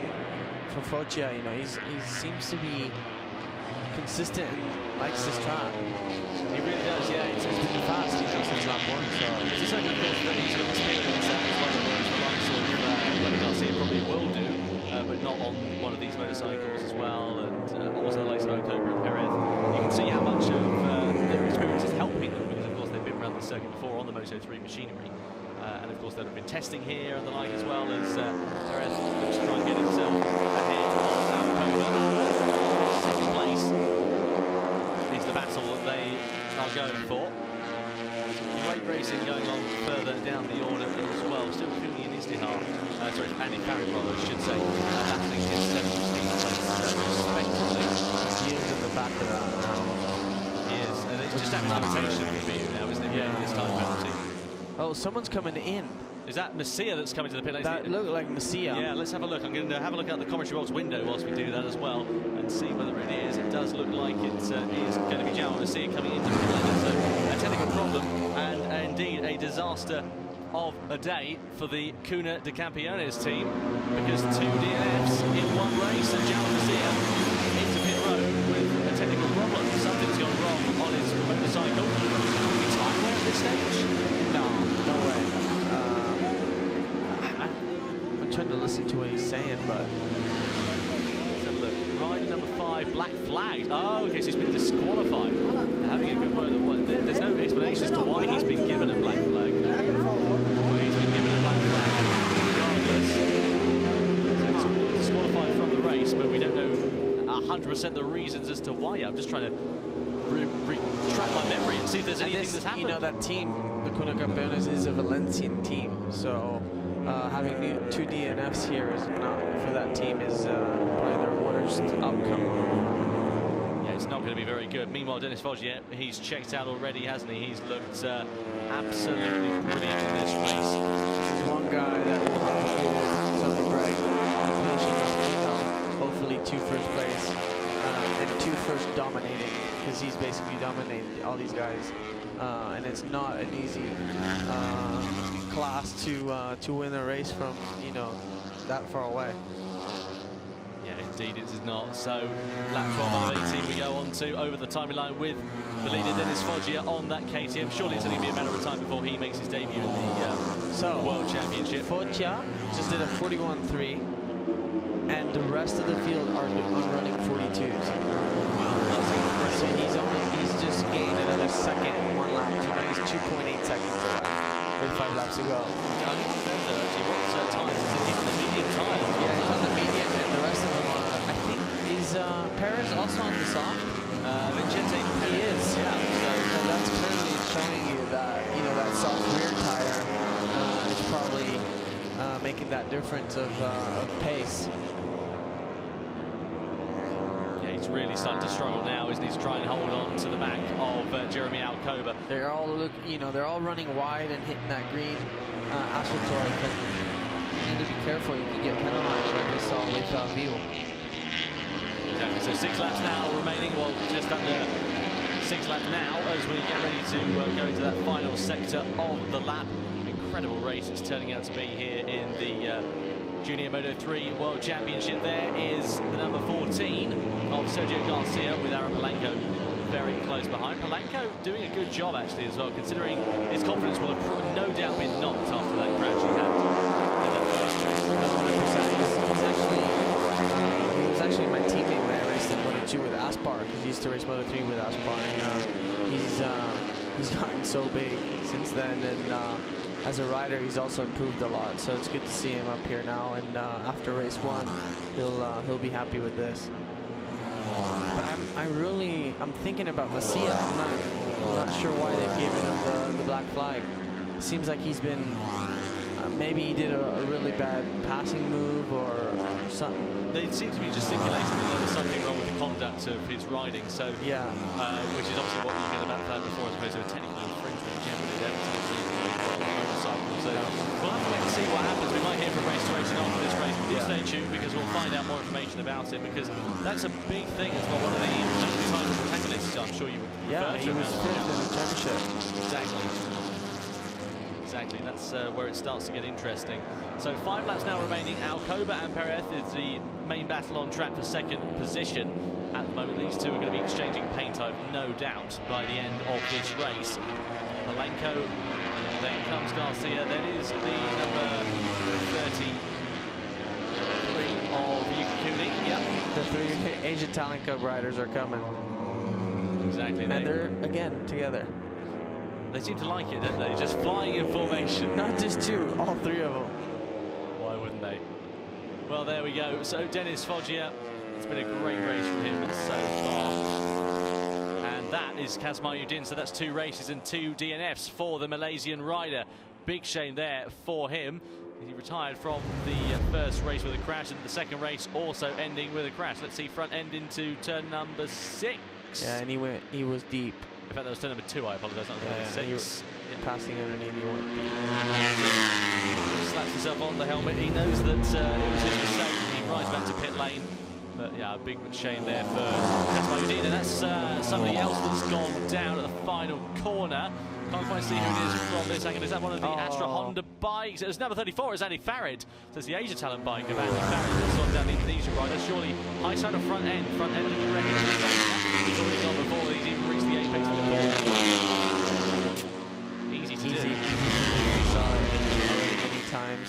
for Foggia. You know, he seems to be consistent and likes this track. He really does, yeah. It's been fast, you know, since lap 1. So it's just like, of course, that he's got experience that as well, whereas the likes of Lenny Garcia probably will do, but not on one of these motorcycles as well, and also the likes of Alcoba and Perez. You can see how much of their experience is helping them, because of course they've been around the circuit before on the Moto3 machinery. And of course they've been testing here and the like, as well as Perez looks to try and get himself ahead of Alcoba. 2nd place is the battle that they are going for. Great racing going on further down the order as well. Still Cooney and Izdihar, sorry, Andy Farrell, I should say, battling in 17th place, respectively. He is in the back of that now. He is, and it's just having limitation for you now, isn't it? Yeah. This time penalty. Oh, someone's coming in. Is that Messia that's coming to the pit lane? That looked like Messia. Yeah, let's have a look. I'm going to have a look out the commentary box window whilst we do that as well, and see whether it is. It does look like it is going to be João Messia coming into the pit lane. So a technical problem, and indeed a disaster of a day for the Cunha de Campeones team, because 2 DNFs in one race, and João Messia into pit road with a technical problem. Something's gone wrong on his motorcycle. Is he time at this stage? No way. I'm trying to listen to what he's saying, but... Let's have a look. Rider number 5 live black flag. Oh, okay, so he's been disqualified. Having a good word. There's no explanation as to why he's been given a black flag. Well, he's been given a black flag regardless. So he's disqualified from the race, but we don't know 100% the reasons as to why. I'm just trying to retract my memory and see if there's anything that's happened. You know, that team, the Kuna Campeones, is a Valencian team, so having 2 DNFs here is not, for that team, is probably their worst outcome. Yeah, it's not going to be very good. Meanwhile, Dennis Foggia, he's checked out already, hasn't he? He's looked absolutely brilliant in this race. There's one guy that will something great. Hopefully 2 first place and 2 first dominating, because he's basically dominated all these guys, and it's not an easy class to win a race from, you know, that far away. Yeah, indeed it is not. So lap 12 out of 18 we go on to over the timing line with the leader Dennis Foggia on that KTM. Surely it's only be a matter of time before he makes his debut in the World Championship. Foggia just did a 41.3, and the rest of the field are running 42s. So he's just gained another second in 1 lap. So now he's 2.8 seconds away with 5 laps to go. Yeah, he's on the medium, and the rest of them are, I think, is Perez also on the soft? Vincente, he is. Yeah. So that's clearly showing you that, you know, that soft rear tire is probably making that difference of pace. He's really starting to struggle now, isn't he? He's trying to hold on to the back of Jeremy Alcoba. They're all they're all running wide and hitting that green asphalt. But you need to be careful. You can get penalized like we saw with View. Exactly. So 6 laps now remaining. Well, just under 6 laps now as we get ready to go into that final sector of the lap. Incredible race it's turning out to be here in the Junior Moto3 World Championship. There is the number 14 of Sergio Garcia with Aaron Palenko very close behind. Palenko doing a good job actually as well, considering his confidence will have no doubt been knocked after that crash he had in that first race. He was actually my teammate when I raced in Moto2 with Aspar, because he used to race Moto3 with Aspar, and he's gotten so big since then, and as a rider, he's also improved a lot, so it's good to see him up here now. And after race 1, he'll be happy with this. But I'm thinking about Macia. I'm not sure why they've given him the black flag. It seems like he's been maybe he did a really bad passing move or something. They seem to be just stipulating that there was something wrong with the conduct of his riding. So yeah, which is obviously what you get about that before, as opposed to a technical infringement generally. So we'll have to wait and see what happens. We might hear from race to race after this race. Do stay tuned, because we'll find out more information about it, because that's a big thing. It's not one of the title protagonists, I'm sure you would. Yeah, he was 5th in the championship. Exactly, that's where it starts to get interesting. So 5 laps now remaining. Alcoba and Perez is the main battle on track for 2nd position. At the moment, these two are going to be exchanging paint, I've no doubt, by the end of this race. Palenko, then comes Garcia, then is the number 33 of Yukikuni. Yep. The 3 Asian Talent Cup riders are coming. Exactly. And they're, again, together. They seem to like it, don't they? Just flying in formation. Not just 2, all 3 of them. Why wouldn't they? Well, there we go. So Dennis Foggia, it's been a great race from him so far. And that is Kazmayuddin. So that's 2 races and 2 DNFs for the Malaysian rider. Big shame there for him. He retired from the first race with a crash, and the second race also ending with a crash. Let's see, front end into turn number 6. Yeah, and he was deep. In fact, that was turn number 2, I apologise, not number 6. He was passing underneath the one. He slaps himself on the helmet. He knows that it was his mistake. He rides back to pit lane. But yeah, a big shame there for Kazmayuddin. And that's somebody else that's gone down at the final corner. Can't quite see who it is from this angle. Is that one of the Astra Honda bikes? It was number 34, it's Andy Farid. So it's the Asia Talent bike of Andy Farid that's gone down the Indonesian rider. Surely high side of front end looking ready to go. He's already gone before he's even reached the apex of the ball. Easy to do. We saw it many times.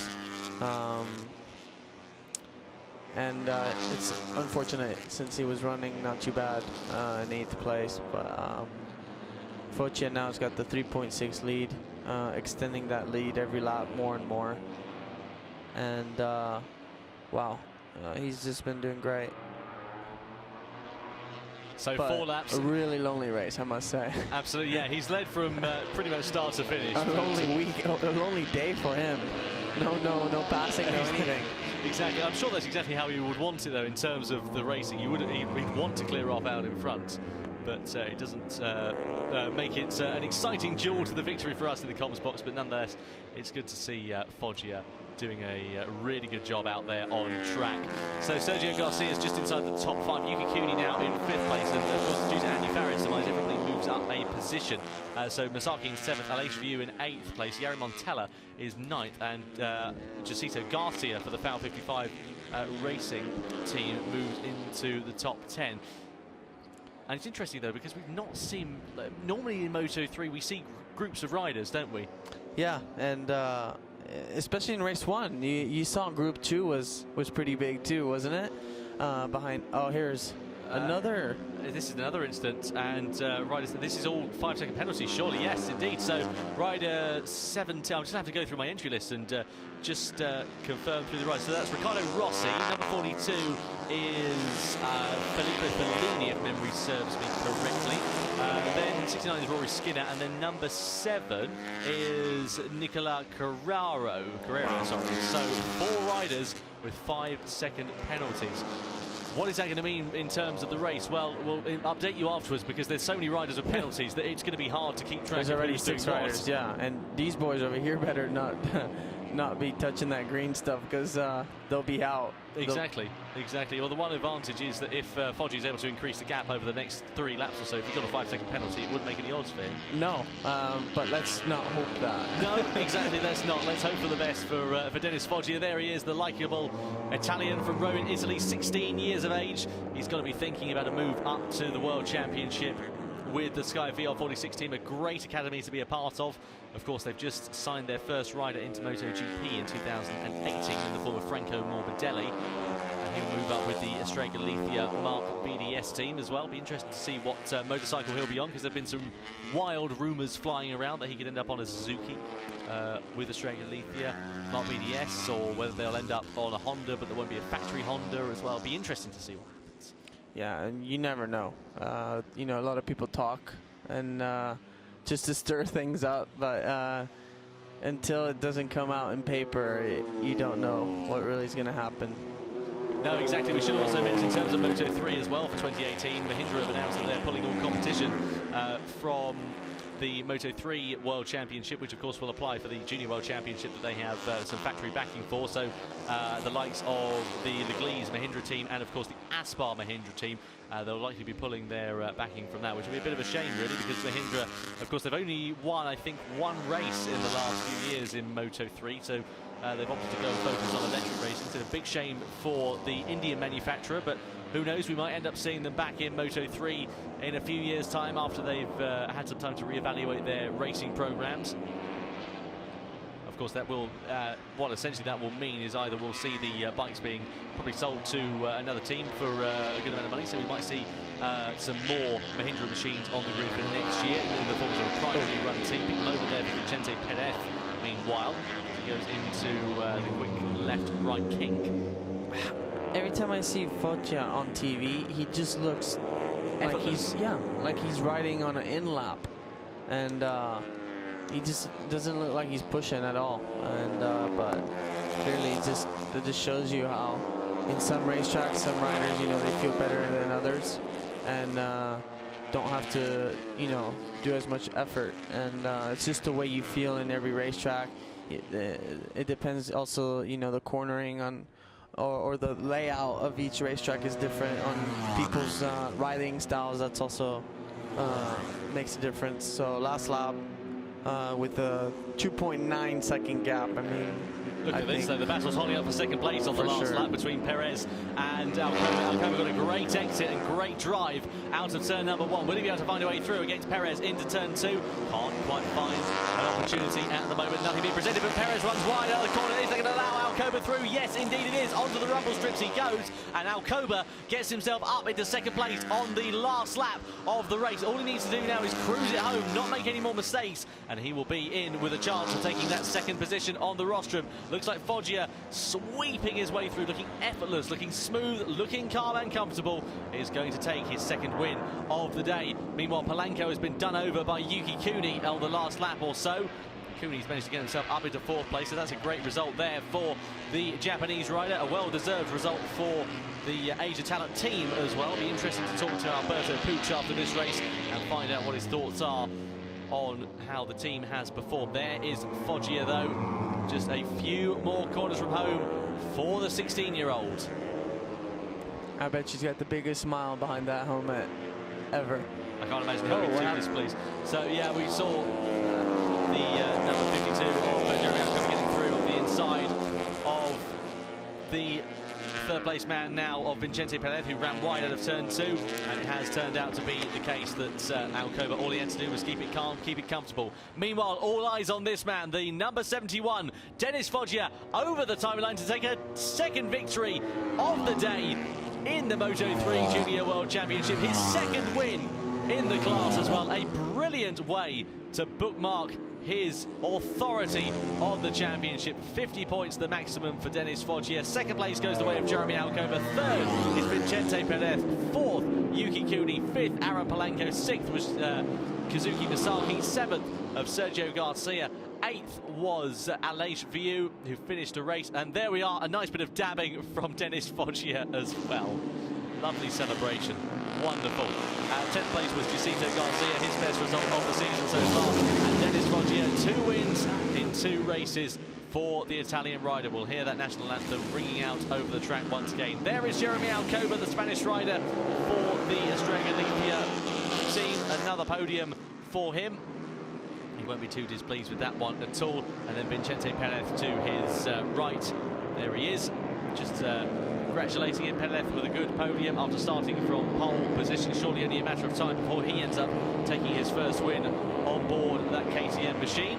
And it's unfortunate since he was running not too bad in 8th place. But Foggia now has got the 3.6 lead, extending that lead every lap more and more. And wow, he's just been doing great. So But 4 laps. a really lonely race, I must say. Absolutely, yeah. He's led from pretty much start to finish. A lonely day for him. No passing, no anything. Exactly. I'm sure that's exactly how he would want it, though, in terms of the racing. He'd want to clear off out in front, but it doesn't make it an exciting duel to the victory for us in the comms box. But nonetheless, it's good to see Foggia doing a really good job out there on track. So Sergio Garcia is just inside the top 5. Yuki Kuni now in 5th place, and of course due to Andy Farris, demise everybody moves up a position. So Masaki in 7th, Aleix Viu in 8th place, Yari Montella is 9th, and Jacinto Garcia for the FAL 55 racing team moves into the top 10. And it's interesting though, because we've not seen, normally in Moto3 we see groups of riders, don't we? Yeah, and especially in race 1, you saw group 2 was pretty big too, wasn't it? Behind, oh, here's another. This is another instance, and riders, this is all 5-second penalties, surely, yes, indeed. So rider 17, I'll just have to go through my entry list and just confirm through the riders. So that's Ricardo Rossi, number 42 is Filippo Bellini, if memory serves me correctly. Then 69 is Rory Skinner, and then number 7 is Nicola Carraro, sorry. So 4 riders with 5-second penalties. What is that going to mean in terms of the race? Well, we'll update you afterwards, because there's so many riders with penalties that it's going to be hard to keep track. There's already 6 riders, yeah, and these boys over here better not be touching that green stuff, because they'll be out. Exactly. Well, the one advantage is that if Foggia is able to increase the gap over the next 3 laps or so, if he got a 5-second penalty, it wouldn't make any odds for him. No, but let's not hope that. No, exactly, let's not. Let's hope for the best for Dennis Foggia. There he is, the likeable Italian from Rome, Italy, 16 years of age. He's got to be thinking about a move up to the World Championship with the Sky VR46 team, a great academy to be a part of. Of course, they've just signed their first rider into MotoGP in 2018 in the form of Franco Morbidelli. And he'll move up with the Estrella Galicia Mark BDS team as well. Be interested to see what motorcycle he'll be on, because there have been some wild rumours flying around that he could end up on a Suzuki with Estrella Galicia Mark BDS, or whether they'll end up on a Honda, but there won't be a factory Honda as well. Be interesting to see what happens. Yeah, and you never know. You know, a lot of people talk and just to stir things up, but until it doesn't come out in paper, you don't know what really is going to happen. No, exactly. We should also mention in terms of Moto3 as well for 2018, Mahindra have announced that they're pulling all competition from the Moto3 World Championship, which of course will apply for the Junior World Championship that they have some factory backing for. So the likes of the Leglise Mahindra team and of course the Aspar Mahindra team, they'll likely be pulling their backing from that, which will be a bit of a shame really, because Mahindra, of course, they've only won, I think, 1 race in the last few years in Moto3, so they've opted to go and focus on electric racing. So a big shame for the Indian manufacturer, but who knows, we might end up seeing them back in Moto3 in a few years' time after they've had some time to reevaluate their racing programs. Of course, that will, what essentially that will mean is either we'll see the bikes being probably sold to another team for a good amount of money, so we might see some more Mahindra machines on the grid for next year in the form of a privately run team. People over there for Vicente Perez, meanwhile, he goes into the quick left-right kink. Every time I see Foggia on TV, he just looks like he's riding on an in-lap, and he just doesn't look like he's pushing at all. And but clearly, it just shows you how in some racetracks, some riders, you know, they feel better than others, and don't have to, you know, do as much effort. And it's just the way you feel in every racetrack. It depends also, you know, the cornering on. Or the layout of each racetrack is different on people's riding styles. That's also makes a difference. So last lap with a 2.9 second gap, I mean, Look at this, though. The battle's holding up for second place on the last lap between Perez and Alcoba. Alcoba got a great exit and great drive out of turn number 1. Will he be able to find a way through against Perez into turn 2? Can't quite find an opportunity at the moment. Nothing being presented, but Perez runs wide out of the corner. Is they going to allow Alcoba through? Yes, indeed it is. Onto the rumble strips he goes, and Alcoba gets himself up into second place on the last lap of the race. All he needs to do now is cruise it home, not make any more mistakes, and he will be in with a chance of taking that second position on the rostrum. Looks like Foggia sweeping his way through, looking effortless, looking smooth, looking calm and comfortable, is going to take his second win of the day. Meanwhile, Polanco has been done over by Yuki Kuni on the last lap or so. Kuni's managed to get himself up into 4th place, so that's a great result there for the Japanese rider. A well-deserved result for the Asia Talent team as well. It'll be interesting to talk to Alberto Puig after this race and find out what his thoughts are on how the team has performed. There is Foggia, though, just a few more corners from home for the 16-year-old. I bet she's got the biggest smile behind that helmet ever. I can't imagine how big this, please. So, yeah, we saw the number 52 of Jeremy Alcoba getting through on the inside of the third-place man now of Vicente Perez, who ran wide out of turn 2, and it has turned out to be the case that Alcoba, all he had to do was keep it calm, keep it comfortable. Meanwhile, all eyes on this man, the number 71, Dennis Foggia, over the timeline to take a second victory of the day in the Moto3 Junior World Championship, his second win in the class as well. A brilliant way to bookmark his authority on the championship. 50 points, the maximum for Dennis Foggia. Second place goes the way of Jeremy Alcoba. Third is Vicente Perez. Fourth, Yuki Kuni. Fifth, Aaron Polanco. Sixth was Kazuki Misaki. Seventh of Sergio Garcia. Eighth was Aleix Viu, who finished the race. And there we are, a nice bit of dabbing from Dennis Foggia as well. Lovely celebration. Wonderful. 10th place was Jacinto Garcia, his best result of the season so far. And Dennis Foggia, 2 wins in 2 races for the Italian rider. We'll hear that national anthem ringing out over the track once again. There is Jeremy Alcoba, the Spanish rider for the Australia Olympia team. Another podium for him. He won't be too displeased with that one at all. And then Vicente Perez to his right. There he is. Just congratulating him, Perez, with a good podium after starting from pole position. Surely only a matter of time before he ends up taking his first win on board that KTM machine.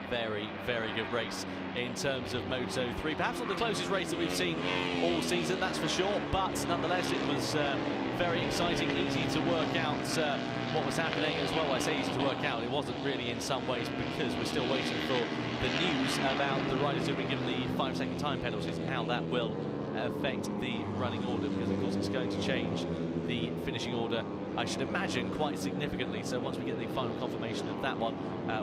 Very, very good race in terms of Moto3. Perhaps not the closest race that we've seen all season, that's for sure, but nonetheless it was very exciting, easy to work out what was happening as well. I say easy to work out, it wasn't really in some ways, because we're still waiting for the news about the riders who've been given the 5-second time penalties and how that will affect the running order, because of course it's going to change the finishing order, I should imagine, quite significantly. So once we get the final confirmation of that one,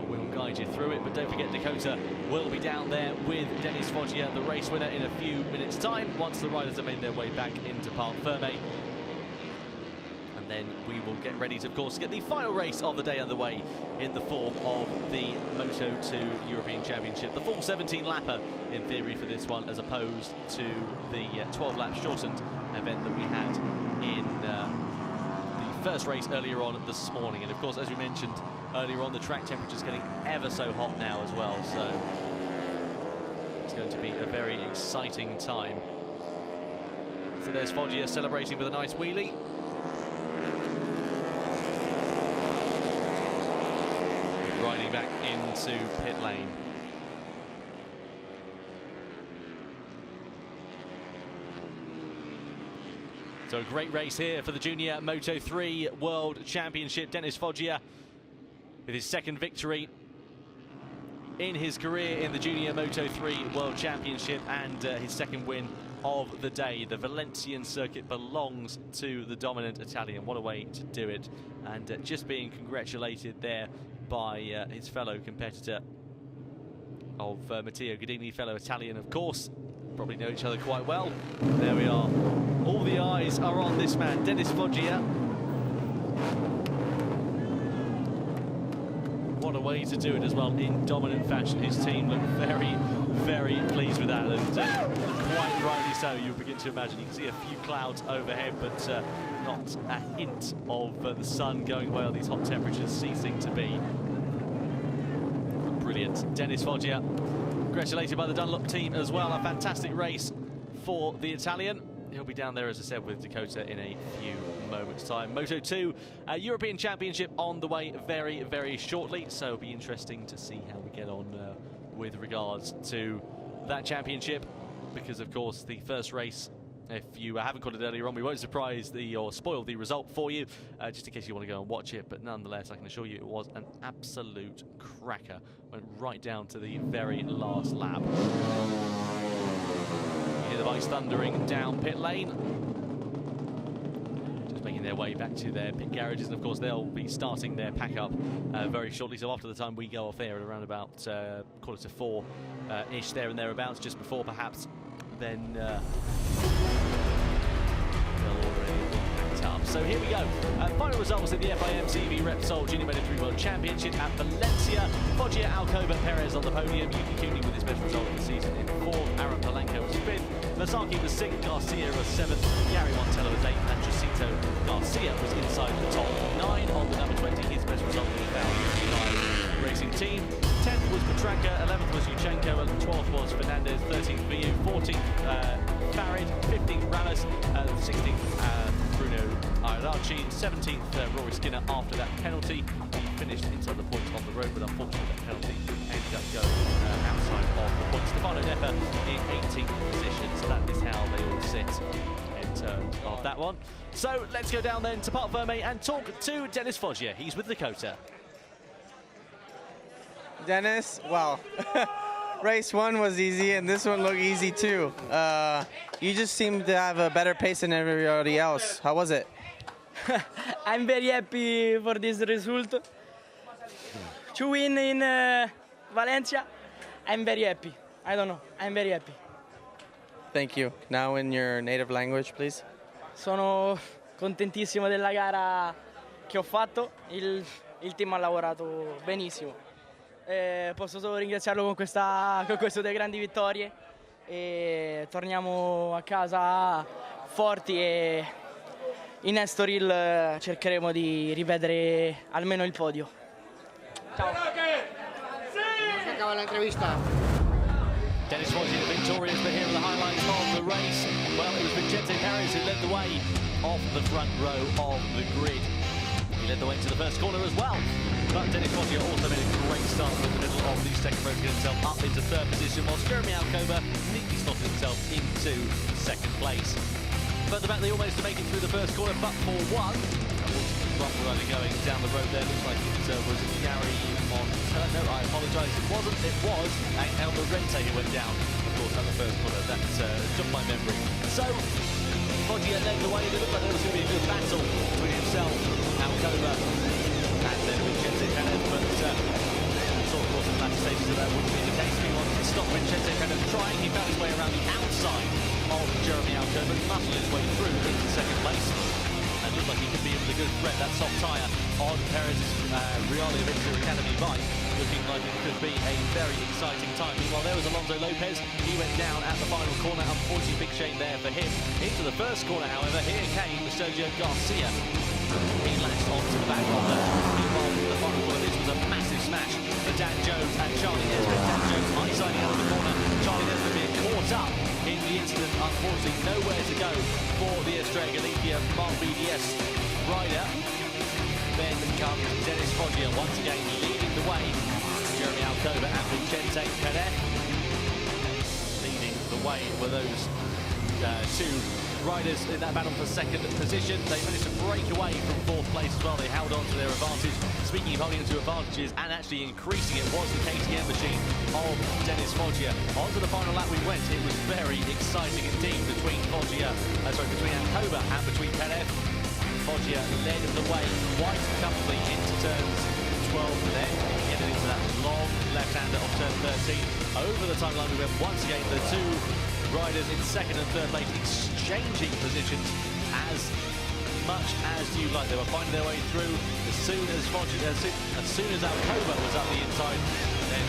we'll guide you through it. But don't forget, Dakota will be down there with Dennis Foggia, the race winner, in a few minutes' time, once the riders have made their way back into Parc Ferme. And then we will get ready to, of course, get the final race of the day underway in the form of the Moto2 European Championship. The full 17-lapper, in theory, for this one, as opposed to the 12-lap shortened event that we had in the first race earlier on this morning. And of course, as we mentioned earlier on, the track temperature's getting ever so hot now as well, so it's going to be a very exciting time. So there's Foggia celebrating with a nice wheelie. Riding back into pit lane. So a great race here for the Junior Moto3 World Championship. Dennis Foggia with his second victory in his career in the Junior Moto3 World Championship, and his second win of the day. The Valencian circuit belongs to the dominant Italian. What a way to do it. And just being congratulated there by his fellow competitor of Matteo Guidini, fellow Italian, of course. Probably know each other quite well. There we are. All the eyes are on this man, Dennis Foggia. What a way to do it as well, in dominant fashion. His team look very, very pleased with that. And quite rightly so, you begin to imagine. You can see a few clouds overhead, but not a hint of the sun going away, or these hot temperatures ceasing to be. brilliant. Dennis Foggia, congratulated by the Dunlop team as well. A fantastic race for the Italian. He'll be down there, as I said, with Dakota in a few moments' time. Moto2 European Championship on the way very, very shortly. So it'll be interesting to see how we get on with regards to that championship. Because, of course, the first race, if you haven't got it earlier on, we won't surprise or spoil the result for you, just in case you want to go and watch it. But nonetheless, I can assure you it was an absolute cracker. Went right down to the very last lap. You hear the bikes thundering down pit lane. Just making their way back to their pit garages. And, of course, they'll be starting their pack-up very shortly. So after the time we go off air at around about 4:45-ish, there and thereabouts, just before perhaps, then they'll already be packed up. So here we go. Final results in the FIM CEV Repsol Junior Moto3 World Championship at Valencia. Foggia, Alcoba, Perez on the podium. Yuki Cooney with his best result of the season in 4th. Aaron Palenko was 5th. Masaki was 6th. Garcia was 7th. Gary Montello was 8th. And Jacito Garcia was inside the top 9 on the number 20. His best result in the Racing team. 10th was Petranka, 11th was Yuchenko, 12th was Fernandez, 13th VU, 14th Farid, 15th Ramos, 16th Bruno Ararachi, 17th Rory Skinner after that penalty. He finished inside the points on the road, but unfortunately that penalty ended up going outside of the points. Stefano Nepper in 18th position, so that is how they all sit in terms of that one. So let's go down then to Parc Ferme and talk to Dennis Foggia. He's with Dakota. Dennis, well, race 1 was easy, and this one looked easy too. You just seem to have a better pace than everybody else. How was it? I'm very happy for this result. To win in Valencia, I'm very happy. I don't know, I'm very happy. Thank you. Now in your native language, please. Sono contentissimo della gara che ho fatto. Il team ha lavorato benissimo. Posso solo ringraziarlo con queste 2 grandi vittorie e torniamo a casa forti e in Estoril cercheremo di ripetere almeno il podio. Ciao. Acaba la entrevista. Dennis Foggia victorious, but here are the highlights of the race. Well, it was Vicente Perez who led the way off the front row of the grid. He led the way to the first corner as well. But Dennis Foggia also made a great start in the middle of the second row to get himself up into 3rd position, whilst Jeremy Alcoba neatly slotted himself into 2nd place. Further back, they almost make it through the first corner, but for one, front runner going down the road there. Looks like it was Gary Montello. No, I apologise, it wasn't. It was Angel Lorente who went down, of course, at the first corner. That took my memory. So, Foggia led the way. It looked like there was going to be a good battle between himself, Alcoba, and then Vicente Perez, but we saw, of course, in the latter stages that wouldn't be the case. He wanted to stop Vicente Perez trying. He found his way around the outside of Jeremy Alcoba, muscled his way through into 2nd place. And looked like he could be able to thread that soft tyre on Perez's Realia Victory Academy bike. Looking like it could be a very exciting time. Meanwhile, there was Alonso Lopez. He went down at the final corner. Unfortunately, big shame there for him. Into the first corner, however, here came Sergio Garcia. He lashed onto the back of the final corner. This was a massive smash for Dan Jones and Charlie Nesbitt. Dan Jones eye-siding out of the corner. Charlie Nesbitt being caught up in the incident. Unfortunately, nowhere to go for the Estrella Galicia Mark BDS rider. Then comes Dennis Foggia once again leading the way. Jeremy Alcoba and Vicente Perez leading the way were those 2 riders in that battle for 2nd position. They managed to break away from 4th place as well. They held on to their advantage. Speaking of holding on to advantages and actually increasing it was the KTM machine of Dennis Foggia. Onto the final lap we went. It was very exciting indeed between between Alcoba and between Perez. Foggia led the way quite comfortably into turns 12 then, getting into that long left-hander of turn 13. Over the timeline we went once again. The 2 riders in 2nd and 3rd place exchanging positions as much as you like. They were finding their way through as soon as Alcoba was up the inside, then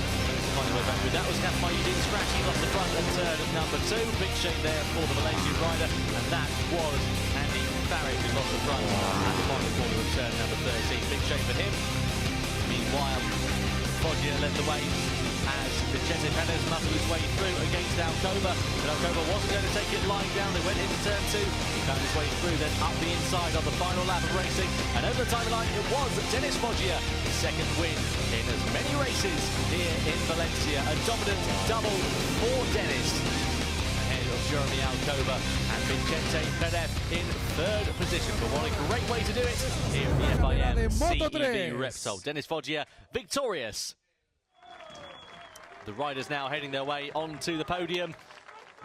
finding their way back through. That was Gaspar Udin scratching off the front at turn number 2. Big shake there for the Valencian rider, and that was Andy Farage who lost the front at the final corner of turn number 13. Big shake for him. Meanwhile, Foggia led the way as Vicente Perez muscled his way through against Alcoba. But Alcoba wasn't going to take it lying down. They went into turn 2. He found his way through, then up the inside on the final lap of racing. And over the timeline, it was Dennis Foggia, his second win in as many races here in Valencia. A dominant double for Dennis, ahead of Jeremy Alcoba and Vicente Perez in third position. But what a great way to do it here at the FIM CEV Repsol. Dennis Foggia victorious. The riders now heading their way onto the podium.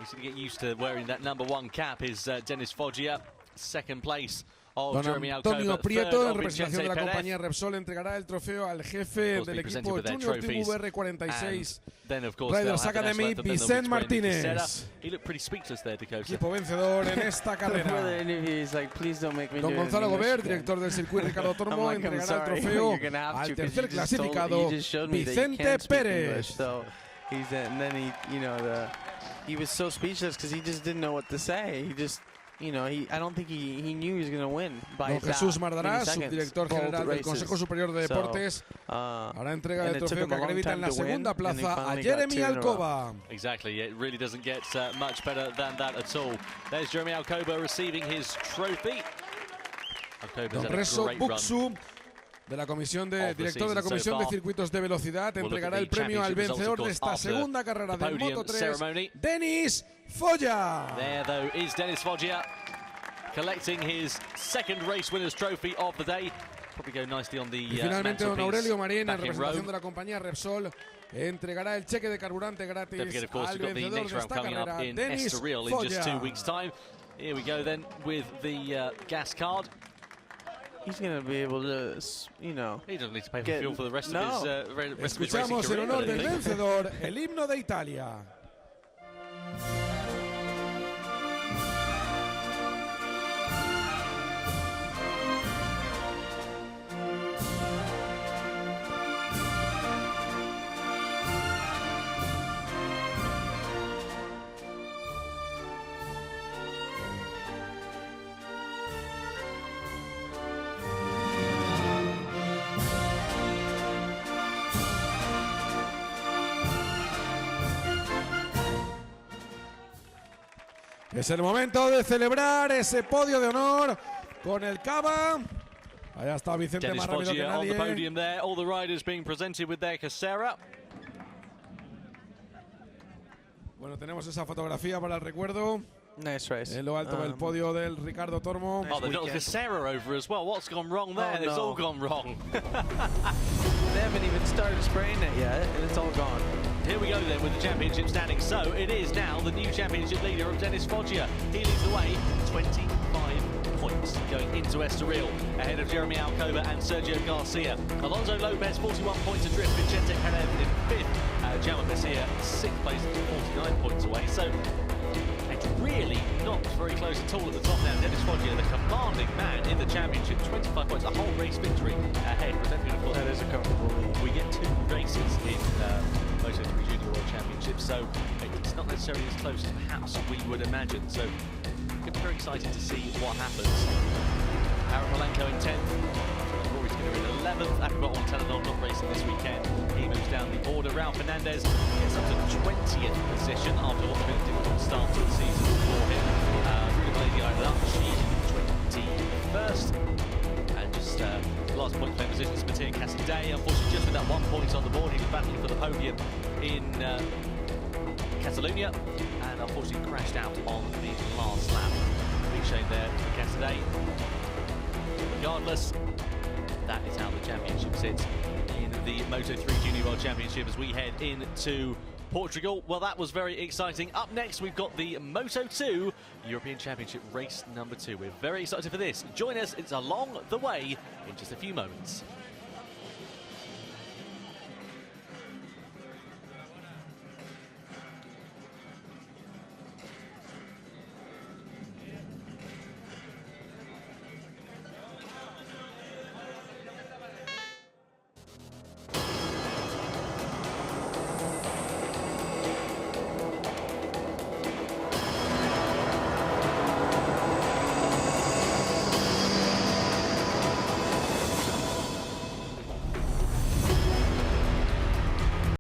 He's going to get used to wearing that #1 cap. Is Dennis Foggia, second place of Jeremy Antonio Alcoba, Prieto, en representación de la compañía Repsol, entregará el trofeo al jefe del equipo Junior Team VR46 Riders Academy, Vicente Martínez. He looked pretty speechless there, Dakota. Equipo vencedor en esta carrera. Don Gonzalo Gobert, director del circuito Ricardo Tormo, entregará el trofeo al tercer clasificado, Vicente Pérez. He was so speechless because he just didn't know what to say. He just, I don't think he knew he was going to win by Don Jesús Mardarás, subdirector general del Consejo Superior de Deportes, hará entrega del trofeo que acredita en la segunda plaza a Jeremy Alcoba. Exactly, it really doesn't get much better than that at all. There's Jeremy Alcoba receiving his trophy. Don Reso Buxu, director de la Comisión de Circuitos de Velocidad, entregará el premio al vencedor de esta segunda carrera del Moto3, Dennis Foggia. There, though, is Dennis Foggia collecting his second race winner's trophy of the day. Probably go nicely on the y finalmente Don Aurelio Marín, en representación de la compañía Repsol, entregará el cheque de carburante gratis al vencedor de esta carrera, Dennis Foggia. In just 2 weeks' time. Here we go then with the gas card. He's going to be able to, He doesn't need to pay for fuel for the rest of his racing Escuchamos career. en honor del vencedor el himno de Italia. Es el momento de celebrar ese podio de honor con el Cava. Allá está Vicente, Dennis más rápido que Foggia on the nadie. podium there. All the riders being presented with their Casera. Bueno, tenemos esa fotografía para el recuerdo. Nice race. En lo alto del podio del Ricardo Tormo. Oh, they've got the Casera over as well. What's gone wrong there? It's all gone wrong. They haven't even started spraying it yet, and it's all gone. Here we go then with the championship standing. So it is now the new championship leader of Dennis Foggia. He leads the way, 25 points going into Estoril, ahead of Jeremy Alcoba and Sergio Garcia. Alonso Lopez, 41 points adrift. Vicente Perez in 5th. Jaume Messier, 6th place, 49 points away. So it's really not very close at all at the top now. Dennis Foggia, the commanding man in the championship, 25 points, a whole race victory ahead. That is a comfortable lead. We get 2 races in Moto3 Junior World Championship, so it's not necessarily as close as perhaps we would imagine. So it's very exciting to see what happens. Aaron Malenko in 10th, Rory Skinner in 11th. Acrobat Montalinol not racing this weekend. He moves down the order. Raul Fernandez gets up to 20th position after what's been a difficult start to the season for him. Rudy Lady Island, she's 21st. And just last point claim position is Matthias Cassiday. Unfortunately, just with that 1 point on the board, he was battling for the podium in Catalonia, and unfortunately crashed out on the last lap. Big shame there for Cassiday. Regardless, that is how the championship sits in the Moto3 Junior World Championship as we head into Portugal. Well, that was very exciting. Up next, we've got the Moto2 European Championship race number 2. We're very excited for this. Join us, it's along the way in just a few moments.